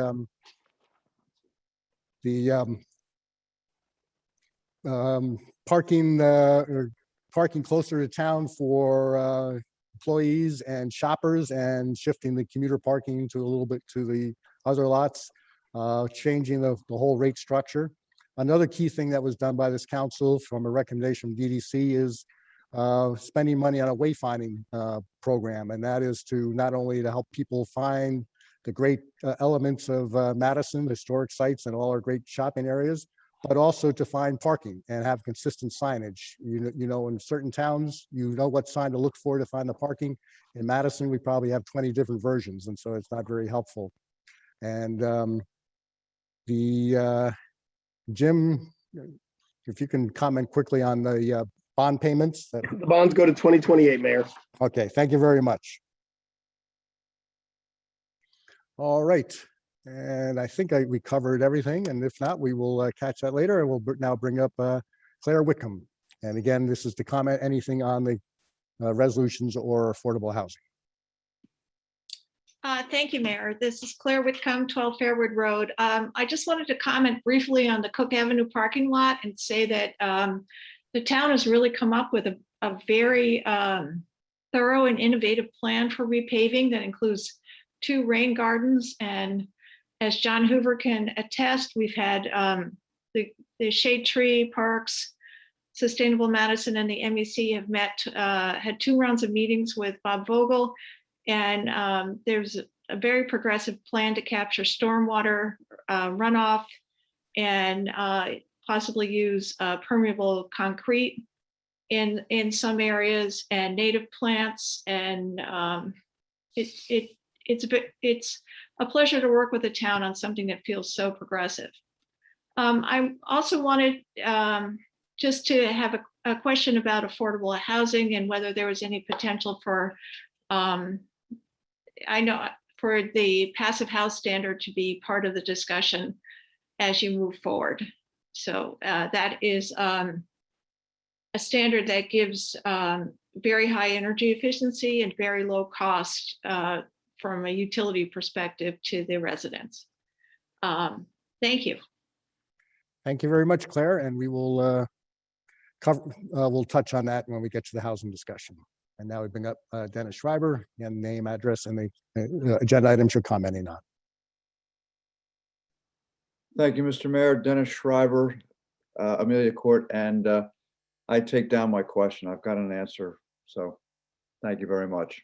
parking or parking closer to town for employees and shoppers, and shifting the commuter parking to a little bit to the other lots, changing the whole rate structure. Another key thing that was done by this council from a recommendation from DDC is spending money on a wayfinding program. And that is to not only to help people find the great elements of Madison, historic sites and all our great shopping areas, but also to find parking and have consistent signage. You know, in certain towns, you know what sign to look for to find the parking. In Madison, we probably have 20 different versions, and so it's not very helpful. And Jim, if you can comment quickly on the bond payments. The bonds go to 2028, Mayor. Okay, thank you very much. All right, and I think we covered everything, and if not, we will catch that later, and we'll now bring up Claire Whitcomb. And again, this is to comment anything on the resolutions or affordable housing. Thank you, Mayor. This is Claire Whitcomb, 12 Fairwood Road. I just wanted to comment briefly on the Cook Avenue parking lot and say that the town has really come up with a very thorough and innovative plan for repaving that includes 2 rain gardens. And as John Hoover can attest, we've had the Shade Tree Parks, Sustainable Madison, and the MEC have met, had 2 rounds of meetings with Bob Vogel. And there's a very progressive plan to capture stormwater runoff and possibly use permeable concrete in some areas and native plants. And it's a pleasure to work with the town on something that feels so progressive. I also wanted just to have a question about affordable housing and whether there was any potential for I know for the passive house standard to be part of the discussion as you move forward. So that is a standard that gives very high energy efficiency and very low cost from a utility perspective to the residents. Thank you. Thank you very much, Claire, and we will we'll touch on that when we get to the housing discussion. And now we bring up Dennis Schreiber, and name, address, and the agenda items you're commenting on. Thank you, Mr. Mayor. Dennis Schreiber, Amelia Court, and I take down my question. I've got an answer, so thank you very much.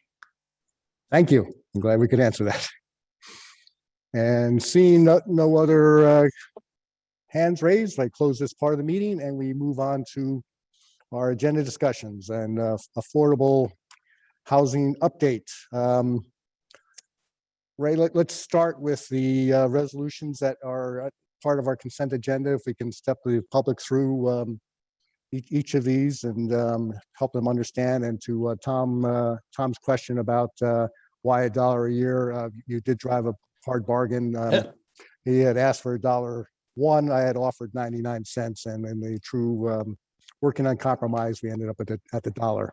Thank you. I'm glad we could answer that. And seeing no other hands raised, I close this part of the meeting and we move on to our agenda discussions and affordable housing update. Ray, let's start with the resolutions that are part of our consent agenda. If we can step the public through each of these and help them understand. And to Tom's question about why $1 a year, you did drive a hard bargain. He had asked for $1. I had offered 99 cents, and in the true working on compromise, we ended up at the dollar.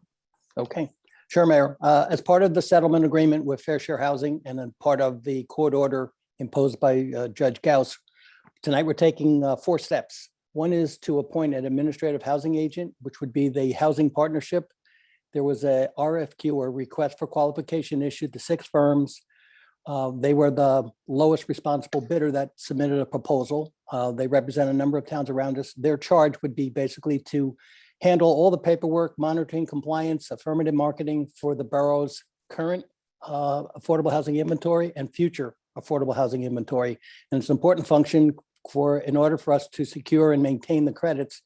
Okay, sure, Mayor. As part of the settlement agreement with Fair Share Housing and then part of the court order imposed by Judge Gauss, tonight we're taking 4 steps. One is to appoint an administrative housing agent, which would be the housing partnership. There was a RFQ, or request for qualification, issued to 6 firms. They were the lowest responsible bidder that submitted a proposal. They represent a number of towns around us. Their charge would be basically to handle all the paperwork, monitoring compliance, affirmative marketing for the borough's current affordable housing inventory and future affordable housing inventory. And it's an important function in order for us to secure and maintain the credits.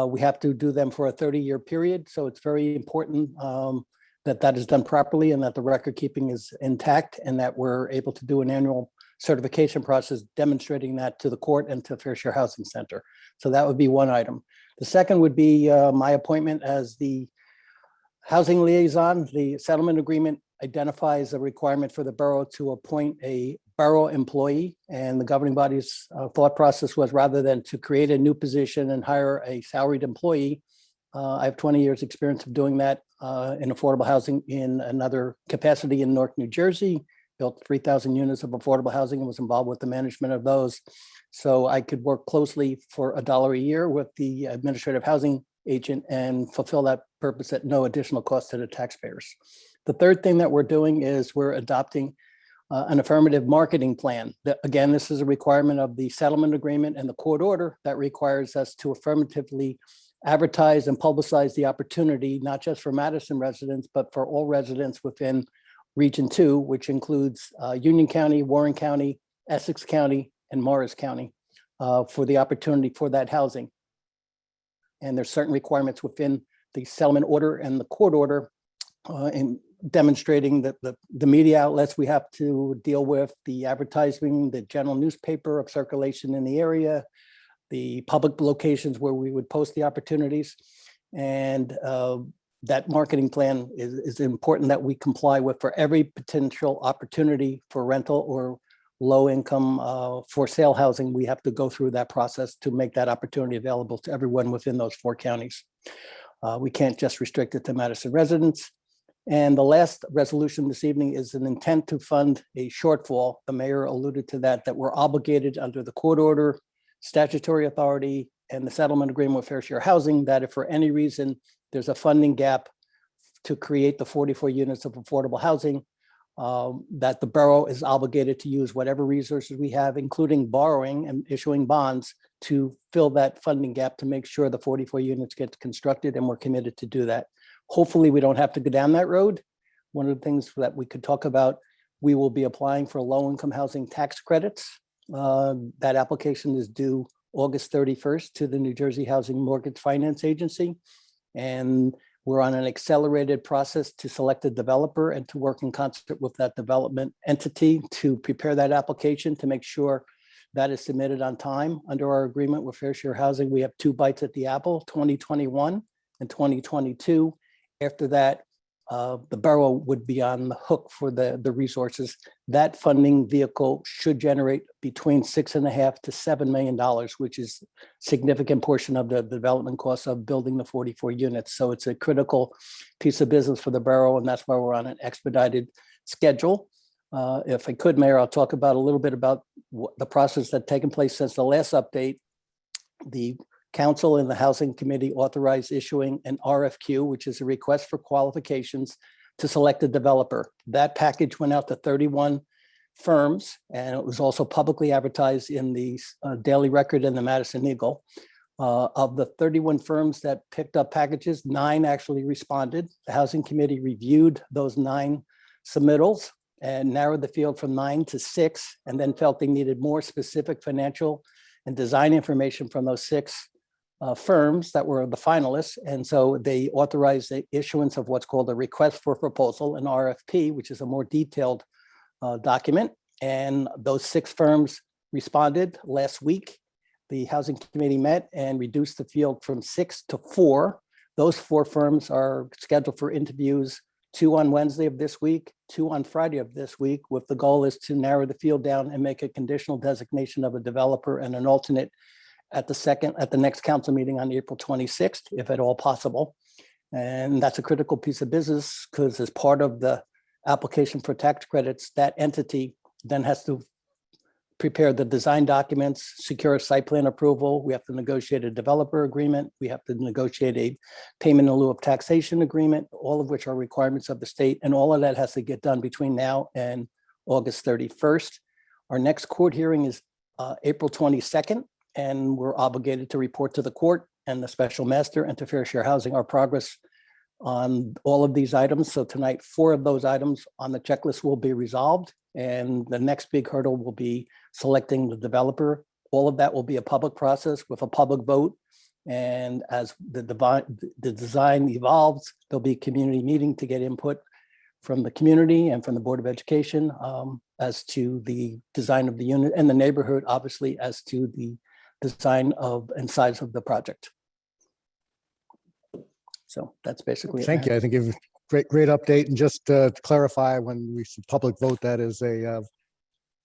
We have to do them for a 30-year period. So it's very important that is done properly and that the record keeping is intact and that we're able to do an annual certification process demonstrating that to the court and to Fair Share Housing Center. So that would be one item. The second would be my appointment as the housing liaison. The settlement agreement identifies a requirement for the borough to appoint a borough employee, and the governing body's thought process was, rather than to create a new position and hire a salaried employee, I have 20 years experience of doing that in affordable housing in another capacity in Newark, New Jersey, built 3,000 units of affordable housing and was involved with the management of those. So I could work closely for $1 a year with the administrative housing agent and fulfill that purpose at no additional cost to the taxpayers. The third thing that we're doing is we're adopting an affirmative marketing plan. Again, this is a requirement of the settlement agreement and the court order that requires us to affirmatively advertise and publicize the opportunity, not just for Madison residents, but for all residents within Region 2, which includes Union County, Warren County, Essex County, and Morris County, for the opportunity for that housing. And there's certain requirements within the settlement order and the court order in demonstrating that the media outlets we have to deal with, the advertising, the general newspaper of circulation in the area, the public locations where we would post the opportunities. And that marketing plan is important that we comply with for every potential opportunity for rental or low income for sale housing. We have to go through that process to make that opportunity available to everyone within those 4 counties. We can't just restrict it to Madison residents. And the last resolution this evening is an intent to fund a shortfall. The mayor alluded to that we're obligated under the court order, statutory authority, and the settlement agreement with Fair Share Housing, that if for any reason there's a funding gap to create the 44 units of affordable housing, that the borough is obligated to use whatever resources we have, including borrowing and issuing bonds, to fill that funding gap to make sure the 44 units get constructed, and we're committed to do that. Hopefully, we don't have to go down that road. One of the things that we could talk about, we will be applying for low-income housing tax credits. That application is due August 31st to the New Jersey Housing Mortgage Finance Agency. And we're on an accelerated process to select a developer and to work in concert with that development entity to prepare that application to make sure that is submitted on time. Under our agreement with Fair Share Housing, we have 2 bites at the apple, 2021 and 2022. After that, the borough would be on the hook for the resources. That funding vehicle should generate between $6.5 to $7 million, which is a significant portion of the development costs of building the 44 units. So it's a critical piece of business for the borough, and that's why we're on an expedited schedule. If I could, Mayor, I'll talk about a little bit about the process that's taken place since the last update. The Council and the Housing Committee authorized issuing an RFQ, which is a request for qualifications to select a developer. That package went out to 31 firms, and it was also publicly advertised in the Daily Record and the Madison Eagle. Of the 31 firms that picked up packages, 9 actually responded. The Housing Committee reviewed those 9 submittals and narrowed the field from 9 to 6, and then felt they needed more specific financial and design information from those 6 firms that were the finalists. And so they authorized the issuance of what's called a request for proposal, an RFP, which is a more detailed document. And those 6 firms responded last week. The Housing Committee met and reduced the field from 6 to 4. Those 4 firms are scheduled for interviews, 2 on Wednesday of this week, 2 on Friday of this week, with the goal is to narrow the field down and make a conditional designation of a developer and an alternate at the next council meeting on April 26th, if at all possible. And that's a critical piece of business because as part of the application for tax credits, that entity then has to prepare the design documents, secure a site plan approval. We have to negotiate a developer agreement. We have to negotiate a payment in lieu of taxation agreement, all of which are requirements of the state. And all of that has to get done between now and August 31st. Our next court hearing is April 22nd. And we're obligated to report to the court and the special master and to Fair Share Housing our progress on all of these items. So tonight, 4 of those items on the checklist will be resolved. And the next big hurdle will be selecting the developer. All of that will be a public process with a public vote. And as the design evolves, there'll be a community meeting to get input from the community and from the Board of Education as to the design of the unit, and the neighborhood, obviously, as to the design of and size of the project. So that's basically it. Thank you. I think you've great update. And just to clarify, when we say public vote, that is a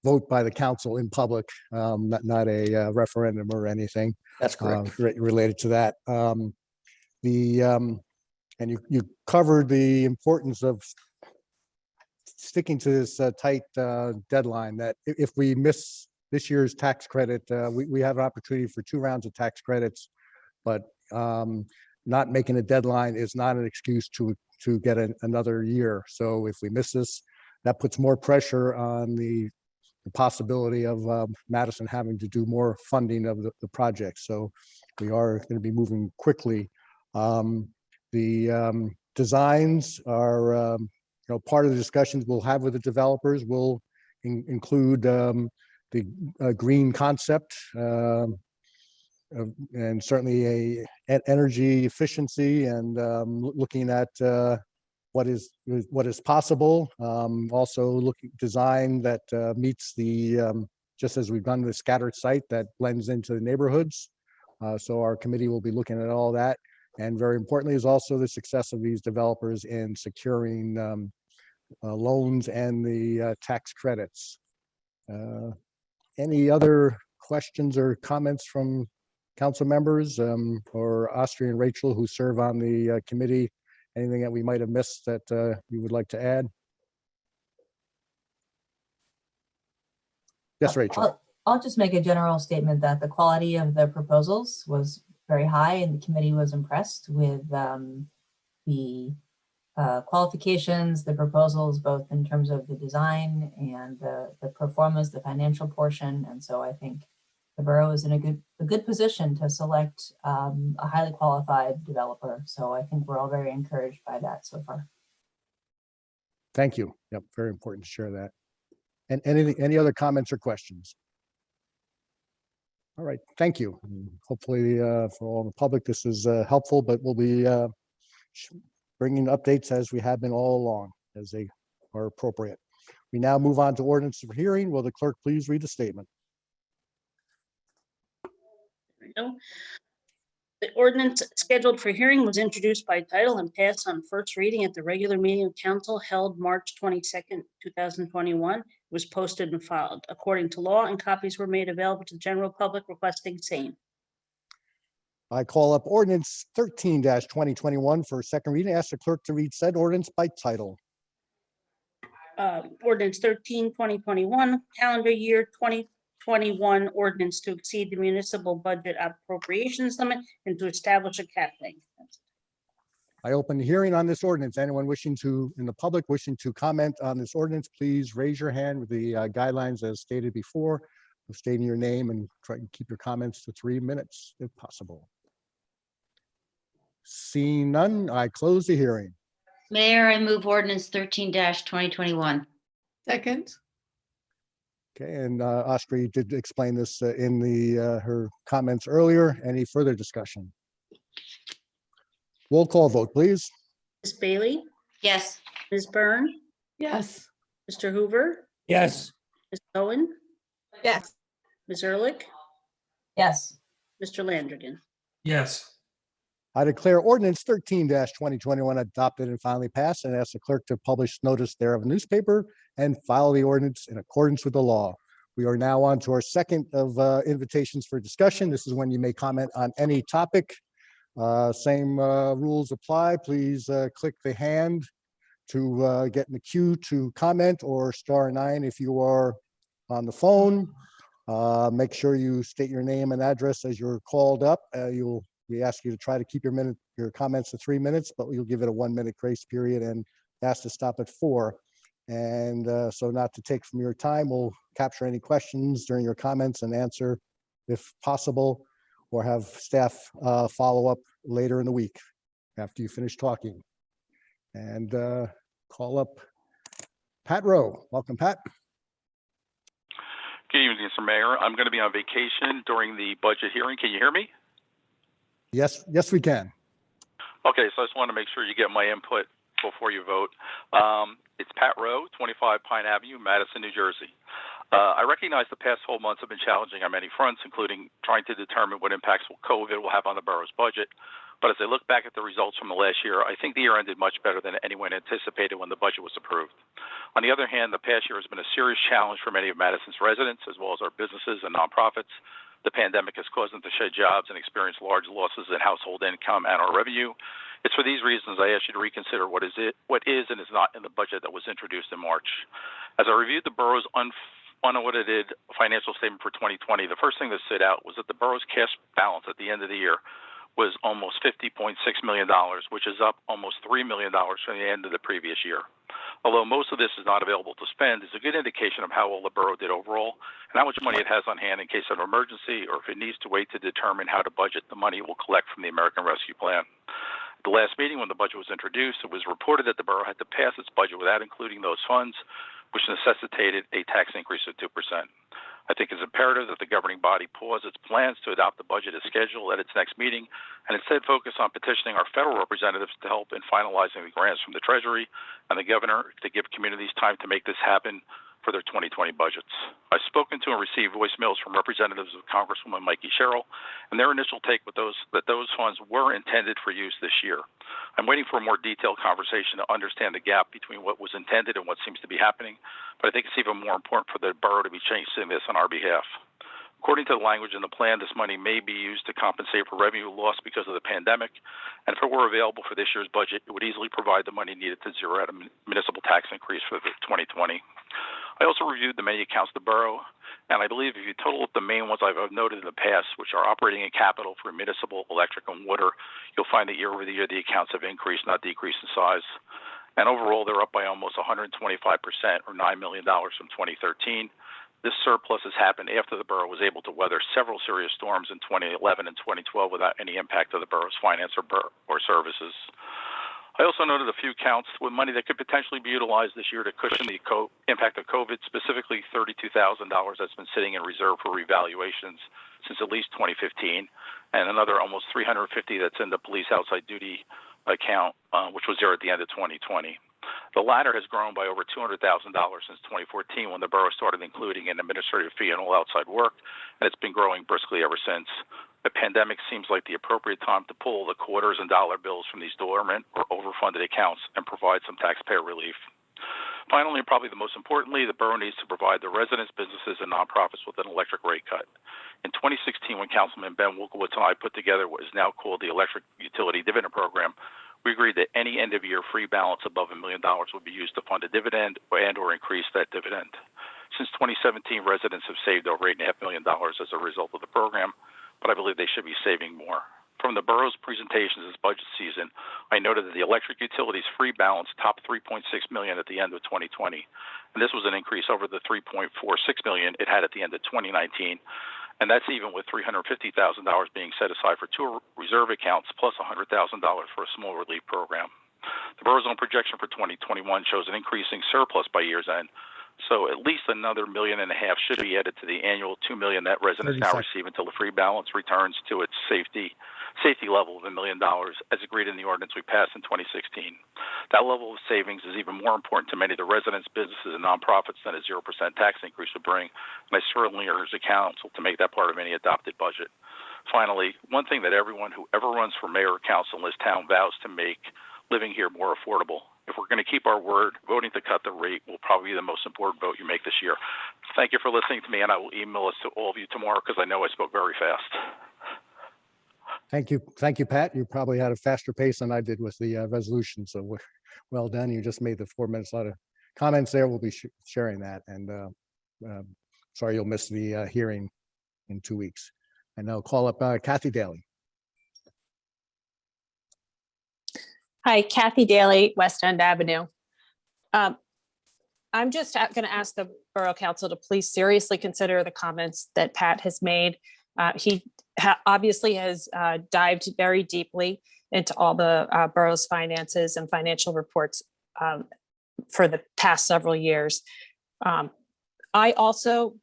vote by the council in public, not a referendum or anything. That's correct. Related to that. And you covered the importance of sticking to this tight deadline, that if we miss this year's tax credit, we have an opportunity for 2 rounds of tax credits, but not making a deadline is not an excuse to get another year. So if we miss this, that puts more pressure on the possibility of Madison having to do more funding of the project. So we are going to be moving quickly. The designs are, part of the discussions we'll have with the developers will include the green concept and certainly energy efficiency and looking at what is possible. Also looking design that meets the, just as we've done the scattered site that blends into the neighborhoods. So our committee will be looking at all that. And very importantly is also the success of these developers in securing loans and the tax credits. Any other questions or comments from council members or Austria and Rachel who serve on the committee? Anything that we might have missed that you would like to add? Yes, Rachel. I'll just make a general statement that the quality of the proposals was very high and the committee was impressed with the qualifications, the proposals, both in terms of the design and the performance, the financial portion. And so I think the borough is in a good position to select a highly qualified developer. So I think we're all very encouraged by that so far. Thank you. Yep, very important to share that. And any other comments or questions? All right, thank you. Hopefully for all the public, this is helpful, but we'll be bringing updates as we have been all along, as they are appropriate. We now move on to ordinance for hearing. Will the clerk please read the statement? The ordinance scheduled for hearing was introduced by title and passed on first reading at the regular meeting of council held March 22nd, 2021. It was posted and filed according to law, and copies were made available to the general public requesting same. I call up ordinance 13-2021 for second reading. Ask the clerk to read said ordinance by title. Ordinance 13-2021, calendar year 2021 ordinance to exceed the municipal budget appropriations limit and to establish a cap bank. I open the hearing on this ordinance. Anyone wishing to, in the public, wishing to comment on this ordinance, please raise your hand with the guidelines as stated before, stating your name and try to keep your comments to 3 minutes if possible. Seeing none, I close the hearing. Mayor, I move ordinance 13-2021. Second, Okay, and Osprey did explain this in her comments earlier. Any further discussion? Roll call vote, please. Ms. Bailey, Yes. Ms. Byrne, yes. Mr. Hoover, Yes. Ms. Cohen, Yes. Ms. Ehrlich, Yes. Mr. Landrigan. Yes. I declare ordinance 13-2021 adopted and finally passed, and ask the clerk to publish notice thereof in the newspaper and file the ordinance in accordance with the law. We are now on to our second of invitations for discussion. This is when you may comment on any topic. Same rules apply. Please click the hand to get in the queue to comment, or *9 if you are on the phone. Make sure you state your name and address as you're called up. We ask you to try to keep your comments to 3 minutes, but we'll give it a 1 minute grace period and ask to stop at 4. And so not to take from your time, we'll capture any questions during your comments and answer if possible, or have staff follow up later in the week after you finish talking. And call up Pat Rowe. Welcome, Pat. Good evening, Mr. Mayor. I'm going to be on vacation during the budget hearing. Can you hear me? Yes, we can. Okay, so I just want to make sure you get my input before you vote. It's Pat Rowe, 25 Pine Avenue, Madison, New Jersey. I recognize the past 12 months have been challenging on many fronts, including trying to determine what impacts COVID will have on the borough's budget. But as I look back at the results from the last year, I think the year ended much better than anyone anticipated when the budget was approved. On the other hand, the past year has been a serious challenge for many of Madison's residents, as well as our businesses and nonprofits. The pandemic has caused them to shed jobs and experience large losses in household income and our revenue. It's for these reasons I ask you to reconsider what is and is not in the budget that was introduced in March. As I reviewed the borough's unaudited financial statement for 2020, the first thing that stood out was that the borough's cash balance at the end of the year was almost $50.6 million, which is up almost $3 million from the end of the previous year. Although most of this is not available to spend, is a good indication of how well the borough did overall and how much money it has on hand in case of an emergency or if it needs to wait to determine how to budget the money it will collect from the American Rescue Plan. At the last meeting, when the budget was introduced, it was reported that the borough had to pass its budget without including those funds, which necessitated a tax increase of 2%. I think it's imperative that the governing body pause its plans to adopt the budget as scheduled at its next meeting and instead focus on petitioning our federal representatives to help in finalizing the grants from the Treasury and the governor to give communities time to make this happen for their 2020 budgets. I've spoken to and received voicemails from representatives of Congresswoman Mikey Sherrill, and their initial take was that those funds were intended for use this year. I'm waiting for a more detailed conversation to understand the gap between what was intended and what seems to be happening, but I think it's even more important for the borough to be chasing this on our behalf. According to the language in the plan, this money may be used to compensate for revenue lost because of the pandemic, and if it were available for this year's budget, it would easily provide the money needed to zero out a municipal tax increase for the 2020. I also reviewed the many accounts of the borough, and I believe if you total up the main ones I've noted in the past, which are operating and capital for municipal, electric, and water, you'll find that year over the year the accounts have increased, not decreased in size. And overall, they're up by almost 125%, or $9 million from 2013. This surplus has happened after the borough was able to weather several serious storms in 2011 and 2012 without any impact of the borough's finance or services. I also noted a few accounts with money that could potentially be utilized this year to cushion the impact of COVID, specifically $32,000 that's been sitting in reserve for revaluations since at least 2015, and another almost $350 that's in the police outside duty account, which was there at the end of 2020. The latter has grown by over $200,000 since 2014 when the borough started including an administrative fee on all outside work, and it's been growing briskly ever since. The pandemic seems like the appropriate time to pull the quarters and dollar bills from these dormant or overfunded accounts and provide some taxpayer relief. Finally, and probably the most importantly, the borough needs to provide the residents, businesses, and nonprofits with an electric rate cut. In 2016, when Councilman Ben Wolkowitz and I put together what is now called the Electric Utility Dividend Program, we agreed that any end-of-year free balance above $1 million would be used to fund a dividend or increase that dividend. Since 2017, residents have saved over $8.5 million as a result of the program, but I believe they should be saving more. From the borough's presentations this budget season, I noted that the electric utilities free balance topped $3.6 million at the end of 2020, and this was an increase over the $3.46 million it had at the end of 2019, and that's even with $350,000 being set aside for two reserve accounts plus $100,000 for a small relief program. The borough's own projection for 2021 shows an increasing surplus by year's end, so at least another $1.5 million should be added to the annual $2 million that residents now receive until the free balance returns to its safety level of $1 million, as agreed in the ordinance we passed in 2016. That level of savings is even more important to many of the residents, businesses, and nonprofits than a 0% tax increase would bring, and I certainly urge the council to make that part of any adopted budget. Finally, one thing that everyone who ever runs for mayor or council in this town vows to make living here more affordable. If we're going to keep our word, voting to cut the rate will probably be the most important vote you make this year. Thank you for listening to me, and I will email this to all of you tomorrow because I know I spoke very fast. Thank you, Pat. You probably had a faster pace than I did with the resolution, so well done. You just made the 4 minutes. A lot of comments there. We'll be sharing that, and sorry you'll miss the hearing in 2 weeks. And I'll call up Kathy Daly. Hi, Kathy Daly, West End Avenue. I'm just going to ask the Borough Council to please seriously consider the comments that Pat has made. He obviously has dived very deeply into all the borough's finances and financial reports for the past several years. I also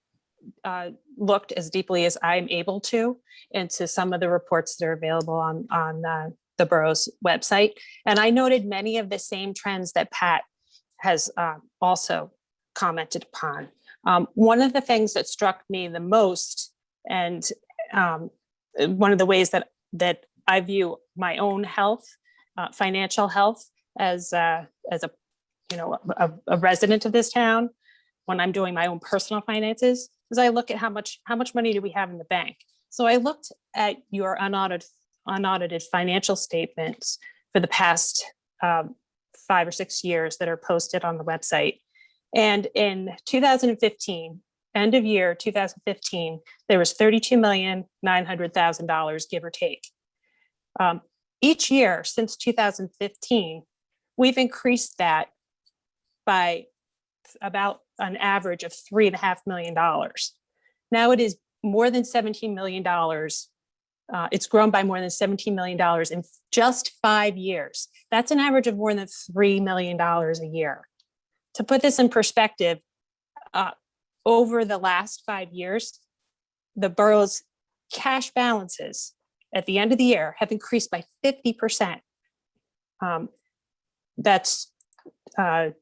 looked as deeply as I'm able to into some of the reports that are available on the borough's website. And I noted many of the same trends that Pat has also commented upon. One of the things that struck me the most, and one of the ways that I view my own health, financial health, as a resident of this town, when I'm doing my own personal finances, is I look at how much money do we have in the bank. So I looked at your unaudited financial statements for the past 5 or 6 years that are posted on the website. And in 2015, end of year 2015, there was $32,900,000, give or take. Each year since 2015, we've increased that by about an average of $3.5 million. Now it is more than $17 million. It's grown by more than $17 million in just 5 years. That's an average of more than $3 million a year. To put this in perspective, over the last 5 years, the borough's cash balances at the end of the year have increased by 50%. That's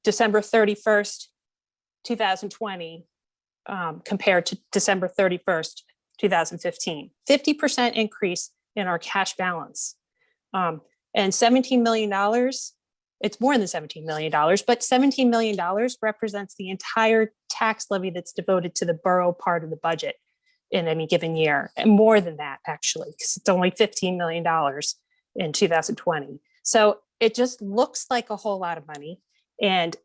December 31st, 2020, compared to December 31st, 2015. 50% increase in our cash balance. And $17 million, it's more than $17 million, but $17 million represents the entire tax levy that's devoted to the borough part of the budget in any given year, and more than that, actually, because it's only $15 million in 2020. So it just looks like a whole lot of money. And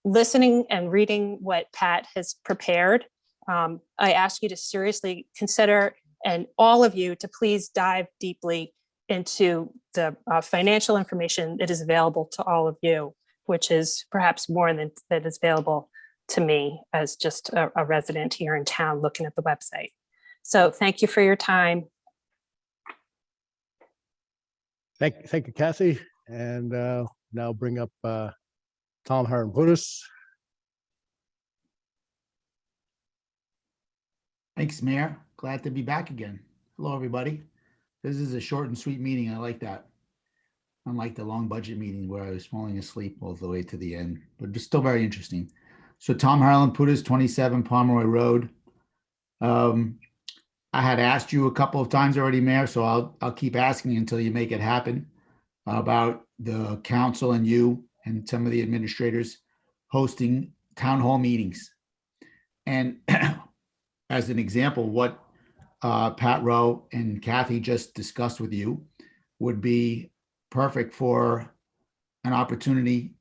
listening and reading what Pat has prepared, I ask you to seriously consider, and all of you to please dive deeply into the financial information that is available to all of you, which is perhaps more than that is available to me as just a resident here in town looking at the website. So thank you for your time. Thank you, Kathy. And now bring up Tom Haran-Plutis. Thanks, Mayor. Glad to be back again. Hello, everybody. This is a short and sweet meeting. I like that. Unlike the long budget meeting where I was falling asleep all the way to the end, but it's still very interesting. So Tom Haran-Plutis, 27 Pomeroy Road. I had asked you a couple of times already, Mayor, so I'll keep asking until you make it happen, about the council and you and some of the administrators hosting town hall meetings. And as an example, what Pat Rowe and Kathy just discussed with you would be perfect for an opportunity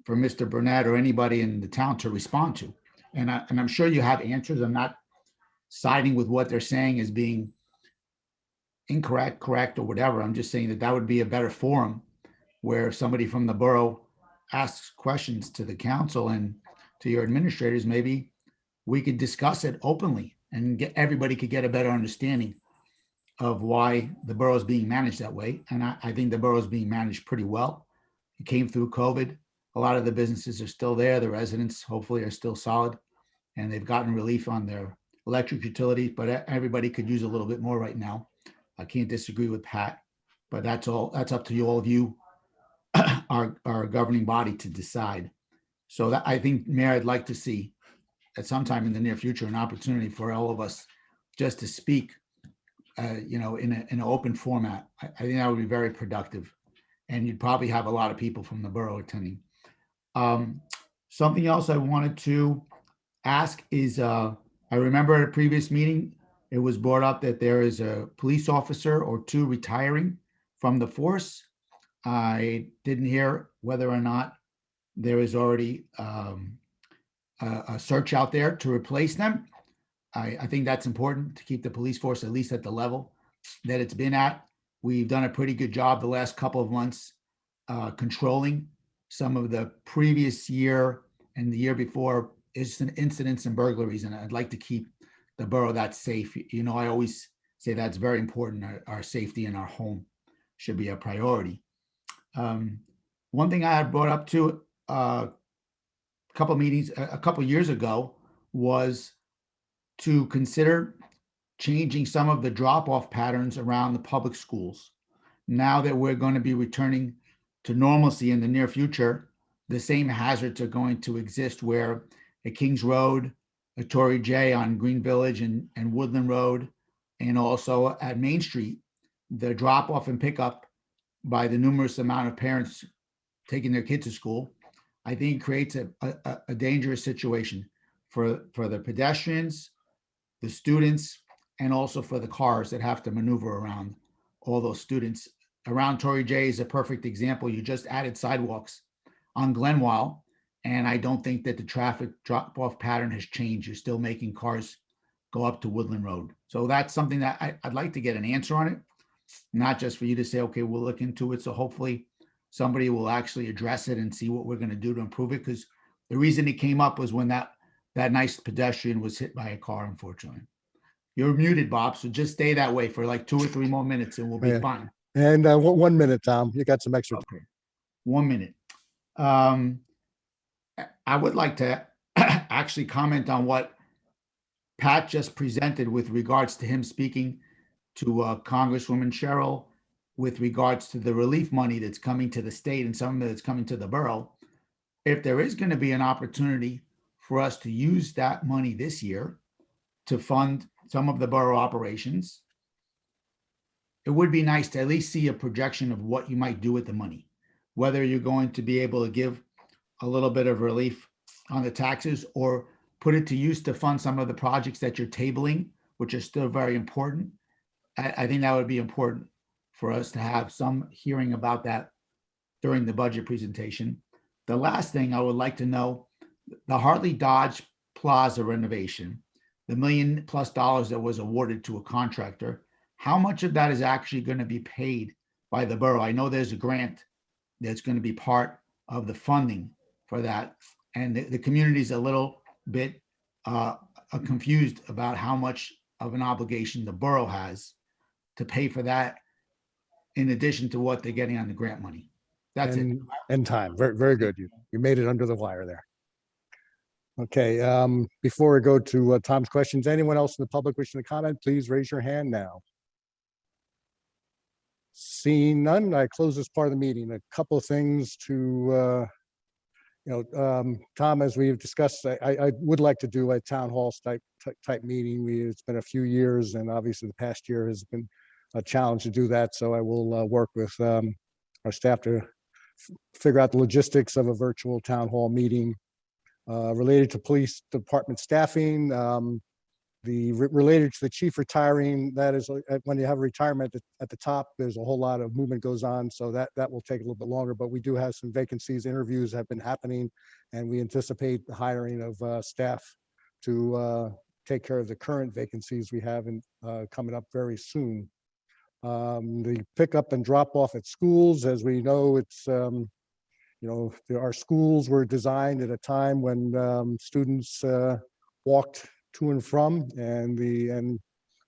for Mr. Burnett or anybody in the town to respond to. And I'm sure you have answers. I'm not siding with what they're saying as being incorrect, correct, or whatever. I'm just saying that that would be a better forum where somebody from the borough asks questions to the council and to your administrators. Maybe we could discuss it openly and everybody could get a better understanding of why the borough is being managed that way. And I think the borough is being managed pretty well. It came through COVID. A lot of the businesses are still there. The residents hopefully are still solid, and they've gotten relief on their electric utilities, but everybody could use a little bit more right now. I can't disagree with Pat, but that's up to you, all of you, our governing body, to decide. So that, I think, Mayor, I'd like to see at some time in the near future an opportunity for all of us just to speak, in an open format. I think that would be very productive, and you'd probably have a lot of people from the borough attending. Something else I wanted to ask is, I remember at a previous meeting, it was brought up that there is a police officer or two retiring from the force. I didn't hear whether or not there is already a search out there to replace them. I think that's important to keep the police force at least at the level that it's been at. We've done a pretty good job the last couple of months controlling some of the previous year and the year before incidents and burglaries, and I'd like to keep the borough that safe. You know, I always say that's very important. Our safety in our home should be a priority. One thing I had brought up to a couple years ago was to consider changing some of the drop-off patterns around the public schools. Now that we're going to be returning to normalcy in the near future, the same hazards are going to exist where at Kings Road, at Torrey J on Green Village and Woodland Road, and also at Main Street, the drop-off and pickup by the numerous amount of parents taking their kids to school, I think creates a dangerous situation for the pedestrians, the students, and also for the cars that have to maneuver around all those students. Around Torrey J is a perfect example. You just added sidewalks on Glenwell, and I don't think that the traffic drop-off pattern has changed. You're still making cars go up to Woodland Road. So that's something that I'd like to get an answer on it, not just for you to say, okay, we'll look into it. So hopefully somebody will actually address it and see what we're going to do to improve it, because The reason it came up was when that nice pedestrian was hit by a car, unfortunately. You're muted, Bob, so just stay that way for like 2 or 3 more minutes and we'll be Yeah. fine. And 1 minute, Tom, you got some extra. Okay, 1 minute. I would like to actually comment on what Pat just presented with regards to him speaking to Congresswoman Cheryl with regards to the relief money that's coming to the state and some of that's coming to the borough. If there is going to be an opportunity for us to use that money this year to fund some of the borough operations, it would be nice to at least see a projection of what you might do with the money, whether you're going to be able to give a little bit of relief on the taxes or put it to use to fund some of the projects that you're tabling, which are still very important. I think that would be important for us to have some hearing about that during the budget presentation. The last thing I would like to know, the Hartley Dodge Plaza renovation, the $1 million+ that was awarded to a contractor, how much of that is actually going to be paid by the borough? I know there's a grant that's going to be part of the funding for that. And the community is a little bit confused about how much of an obligation the borough has to pay for that in addition to what they're getting on the grant money. That's it. And time. Very, very good. You made it under the wire there. Okay, before we go to Tom's questions, anyone else in the public wishing to comment, please raise your hand now. Seeing none, I close this part of the meeting. A couple of things to, Tom, as we've discussed, I would like to do a town hall type meeting. It's been a few years, and obviously the past year has been a challenge to do that. So I will work with our staff to figure out the logistics of a virtual town hall meeting related to police department staffing. Related to the chief retiring, that is when you have a retirement at the top, there's a whole lot of movement goes on. So that will take a little bit longer, but we do have some vacancies. Interviews have been happening, and we anticipate the hiring of staff to take care of the current vacancies we have coming up very soon. The pickup and drop off at schools, as we know, it's our schools were designed at a time when students walked to and from, and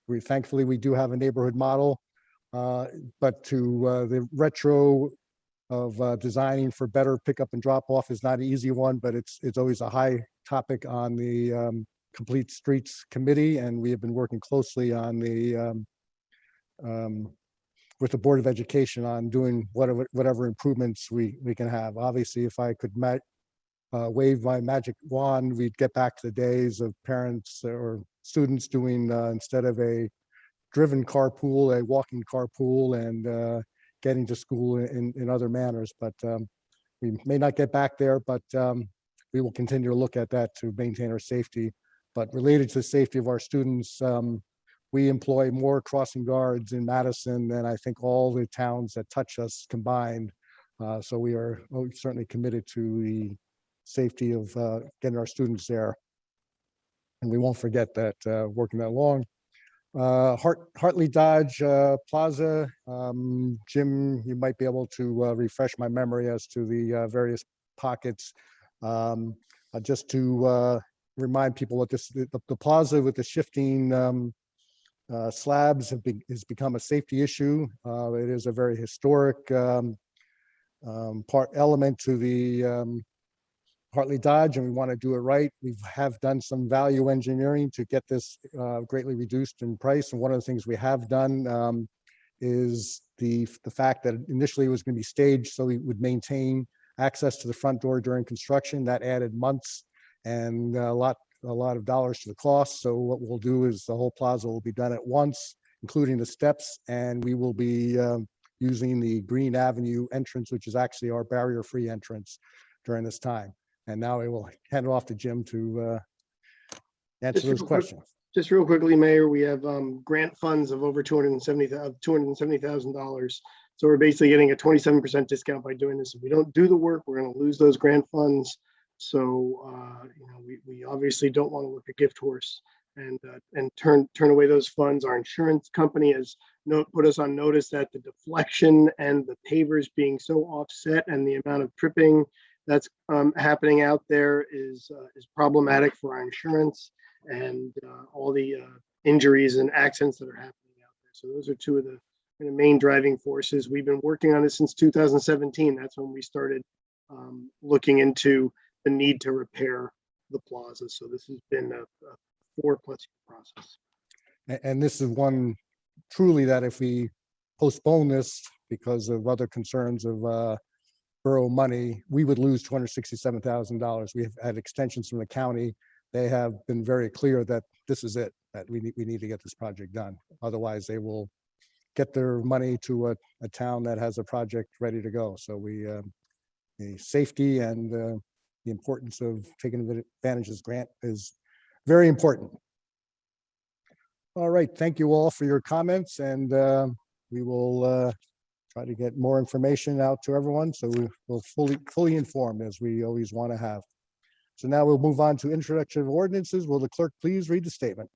we thankfully we do have a neighborhood model, but to the retro of designing for better pickup and drop off is not an easy one, but it's always a high topic on the Complete Streets Committee, and we have been working closely on the with the Board of Education on doing whatever improvements we can have. Obviously, if I could wave my magic wand, we'd get back to the days of parents or students doing instead of a driven carpool, a walking carpool, and getting to school in other manners. But we may not get back there, but we will continue to look at that to maintain our safety. But related to the safety of our students, we employ more crossing guards in Madison than I think all the towns that touch us combined. So we are certainly committed to the safety of getting our students there. And we won't forget that working that along. Hartley Dodge Plaza, Jim, you might be able to refresh my memory as to the various pockets. Just to remind people what the plaza with the shifting slabs has become a safety issue. It is a very historic element to the Hartley Dodge, and we want to do it right. We have done some value engineering to get this greatly reduced in price. And one of the things we have done is the fact that initially it was going to be staged so we would maintain access to the front door during construction. That added months and a lot of dollars to the cost. So what we'll do is the whole plaza will be done at once, including the steps, and we will be using the Green Avenue entrance, which is actually our barrier-free entrance during this time. And now I will hand it off to Jim to answer those questions. Just real quickly, Mayor, we have grant funds of over $270,000. So we're basically getting a 27% discount by doing this. If we don't do the work, we're going to lose those grant funds. So we obviously don't want to look a gift horse and turn away those funds. Our insurance company has put us on notice that the deflection and the pavers being so offset and the amount of tripping that's happening out there is problematic for our insurance and all the injuries and accidents that are happening out there. So those are two of the main driving forces. We've been working on it since 2017. That's when we started looking into the need to repair the plaza. So this has been a 4+ year process. And this is one truly that if we postpone this because of other concerns of borough money, we would lose $267,000. We've had extensions from the county. They have been very clear that this is it, that we need to get this project done. Otherwise, they will get their money to a town that has a project ready to go. So the safety and the importance of taking advantage of this grant is very important. All right, thank you all for your comments, and we will try to get more information out to everyone, so we'll fully informed as we always want to have. So now we'll move on to introduction of ordinances. Will the clerk please read the statement?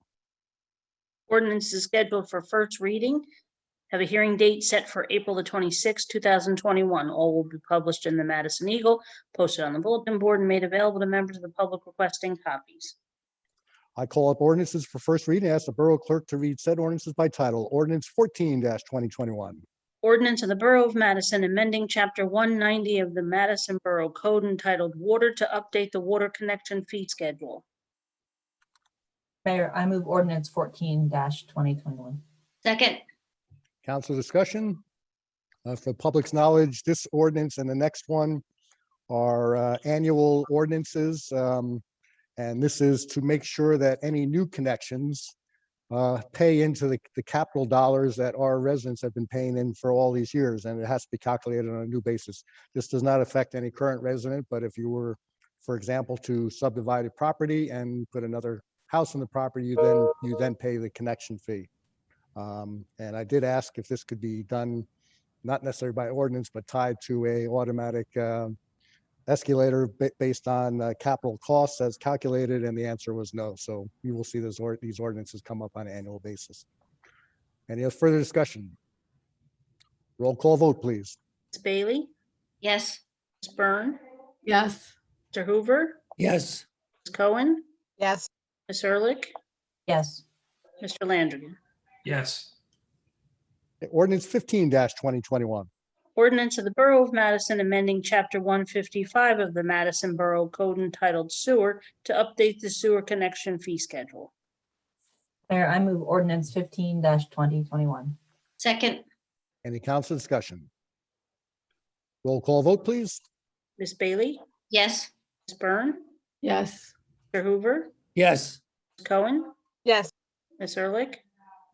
Ordinance is scheduled for first reading. Have a hearing date set for April the 26th, 2021. All will be published in the Madison Eagle, posted on the bulletin board, and made available to members of the public requesting copies. I call up ordinances for first reading. Ask the borough clerk to read said ordinances by title. Ordinance 14-2021. Ordinance of the Borough of Madison amending Chapter 190 of the Madison Borough Code entitled Water to update the water connection fee schedule. Mayor, I move ordinance 14-2021. Second. Council discussion. For public's knowledge, this ordinance and the next one are annual ordinances. And this is to make sure that any new connections pay into the capital dollars that our residents have been paying in for all these years, and it has to be calculated on a new basis. This does not affect any current resident, but if you were, for example, to subdivide a property and put another house on the property, you then pay the connection fee. And I did ask if this could be done, not necessarily by ordinance, but tied to a automatic escalator based on capital costs as calculated, and the answer was no. So you will see these ordinances come up on an annual basis. Any further discussion? Roll call vote, please. Ms. Bailey? Yes. Ms. Byrne? Yes. Mr. Hoover? Yes. Ms. Cohen? Yes. Ms. Ehrlich? Yes. Mr. Landrigan? Yes. Ordinance 15-2021. Ordinance of the Borough of Madison amending Chapter 155 of the Madison Borough Code entitled Sewer to update the sewer connection fee schedule. Mayor, I move ordinance 15-2021. Second. Any council discussion? Roll call vote, please. Ms. Bailey? Yes. Ms. Byrne? Yes. Mr. Hoover? Yes. Ms. Cohen? Yes. Ms. Ehrlich?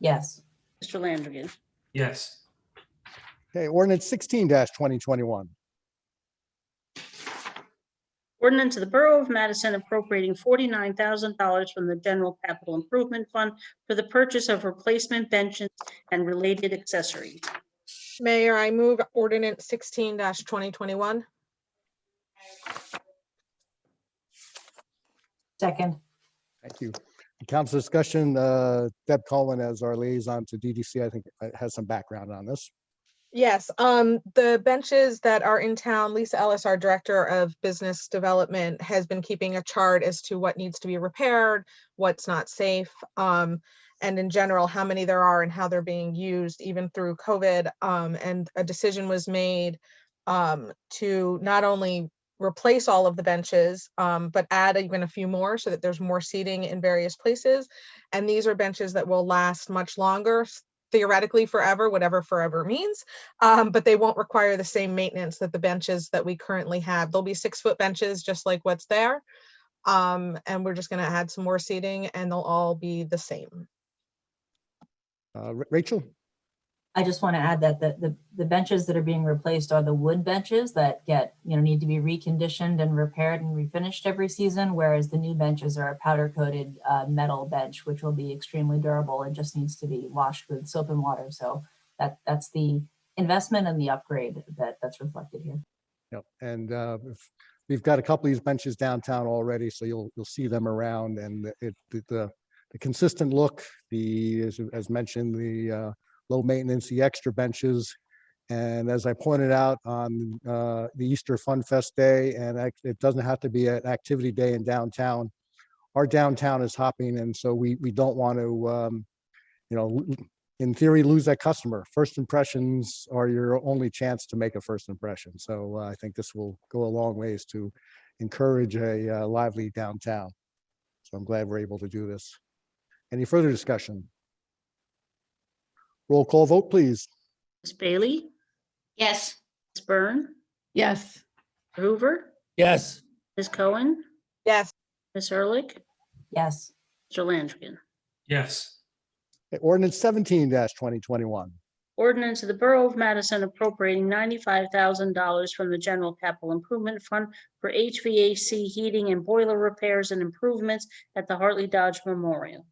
Yes. Mr. Landrigan? Yes. Okay, ordinance 16-2021. Ordinance of the Borough of Madison appropriating $49,000 from the General Capital Improvement Fund for the purchase of replacement benches and related accessories. Mayor, I move ordinance 16-2021. Second. Thank you. Council discussion, Deb Coleman as our liaison to DDC, I think has some background on this. Yes, the benches that are in town, Lisa Ellis, our Director of Business Development, has been keeping a chart as to what needs to be repaired, what's not safe, and in general, how many there are and how they're being used even through COVID. And a decision was made to not only replace all of the benches, but add even a few more so that there's more seating in various places. And these are benches that will last much longer, theoretically forever, whatever forever means, but they won't require the same maintenance that the benches that we currently have. They'll be 6-foot benches, just like what's there. And we're just gonna add some more seating and they'll all be the same. Rachel? I just want to add that the benches that are being replaced are the wood benches that need to be reconditioned and repaired and refinished every season, whereas the new benches are a powder coated metal bench, which will be extremely durable and just needs to be washed with soap and water. So that's the investment and the upgrade that's reflected here. Yep. And we've got a couple of these benches downtown already, so you'll see them around, and the consistent look, as mentioned, the low maintenance, the extra benches, And as I pointed out on the Easter Fun Fest Day, and it doesn't have to be an activity day in downtown. Our downtown is hopping, and so we don't want to, in theory, lose that customer. First impressions are your only chance to make a first impression. So I think this will go a long ways to encourage a lively downtown. So I'm glad we're able to do this. Any further discussion? Roll call vote, please. Ms. Bailey, Yes. Ms. Byrne, Yes. Hoover, yes, Ms. Cohen, Yes. Ms. Ehrlich, yes, Mr. Landrigan. yes, Ordinance 17-2021. Ordinance of the Borough of Madison appropriating $95,000 from the General Capital Improvement Fund for HVAC heating and boiler repairs and improvements at the Hartley Dodge Memorial.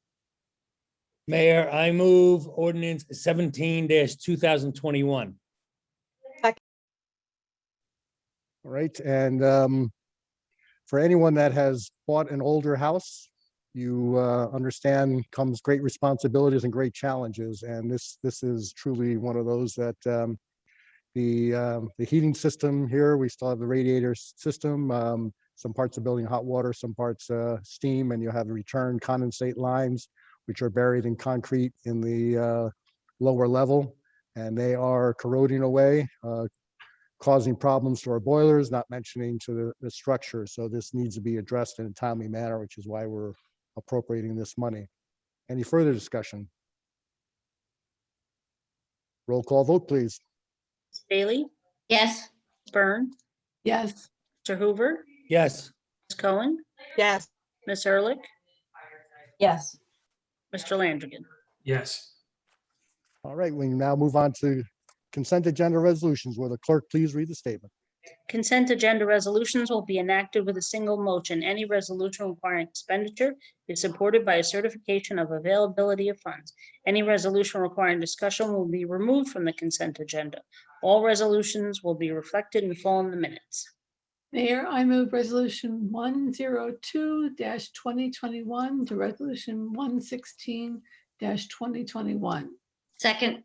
Mayor, I move ordinance 17-2021. All right, and for anyone that has bought an older house, you understand comes great responsibilities and great challenges, and this is truly one of those that the heating system here, we still have the radiator system. Some parts are building hot water, some parts steam, and you have the return condensate lines, which are buried in concrete in the lower level, and they are corroding away, causing problems to our boilers, not mentioning to the structure. So this needs to be addressed in a timely manner, which is why we're appropriating this money. Any further discussion? Roll call vote, please. Ms. Bailey, Yes. Ms. Byrne, Yes. Mr. Hoover, Yes, Ms. Cohen, Yes. Ms. Ehrlich, yes, Mr. Landrigan. yes, All right, we now move on to consent agenda resolutions. Will the clerk please read the statement? Consent agenda resolutions will be enacted with a single motion. Any resolution requiring expenditure is supported by a certification of availability of funds. Any resolution requiring discussion will be removed from the consent agenda. All resolutions will be reflected and fall in the minutes. Mayor, I move resolution 102-2021 to resolution 116-2021. Second.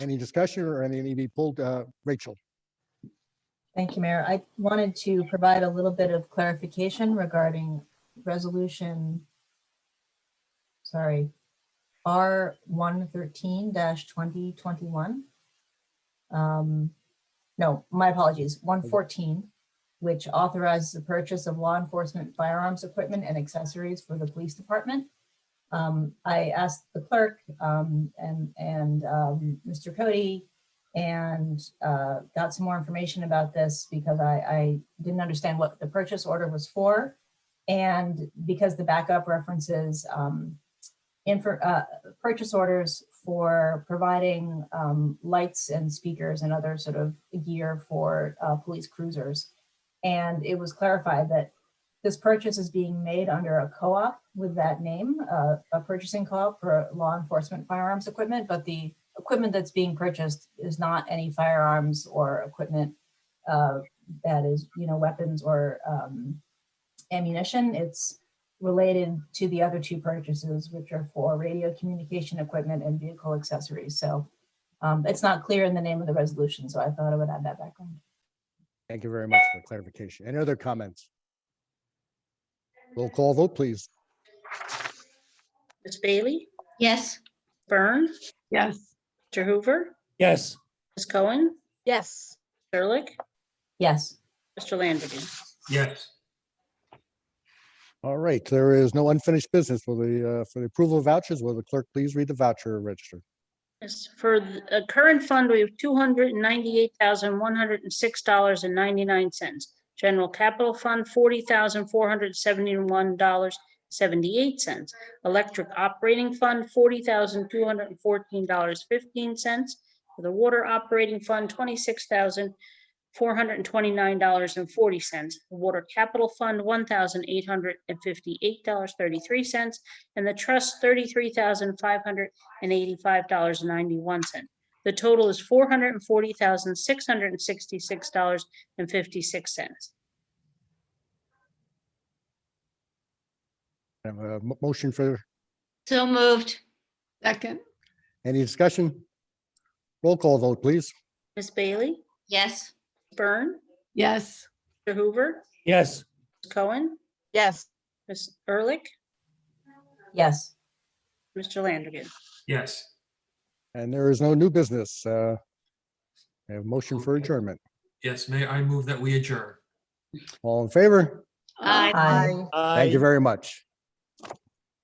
Any discussion or any need to be pulled? Rachel? thank you, Mayor. I wanted to provide a little bit of clarification regarding resolution, sorry, R 113-2021. No, my apologies, 114, which authorizes the purchase of law enforcement firearms equipment and accessories for the police department. I asked the clerk and Mr. Cody and got some more information about this because I didn't understand what the purchase order was for. And because the backup references purchase orders for providing lights and speakers and other sort of gear for police cruisers. And it was clarified that this purchase is being made under a co-op with that name, a purchasing co-op for law enforcement firearms equipment, but the equipment that's being purchased is not any firearms or equipment that is, weapons or ammunition. It's related to the other two purchases, which are for radio communication equipment and vehicle accessories. So it's not clear in the name of the resolution, so I thought I would add that background. Thank you very much for clarification. Any other comments? Roll call vote, please. Ms. Bailey, Yes. Byrne, Yes. Mr. Hoover, yes, Ms. Cohen, Yes. Ehrlich, Yes, Mr. Landrigan. yes, All right, there is no unfinished business for the approval of vouchers. Will the clerk please read the voucher register? Yes, for the current fund, we have $298,106.99. General Capital Fund, $40,471.78. Electric Operating Fund, $40,214.15. For the Water Operating Fund, $26,429.40. The Water Capital Fund, $1,858.33, and the Trust, $33,585.91. The total is $440,666.56. Have a motion for So moved. Second. any discussion? Roll call vote, please. Ms. Bailey, Yes. Byrne, Yes. Mr. Hoover, Yes. Ms. Cohen, Yes. Ms. Ehrlich, Yes. Mr. Landrigan. Yes. And there is no new business. I have motion for adjournment. Yes, Mayor, I move that we adjourn. All in favor? Aye. Aye. Thank you very much.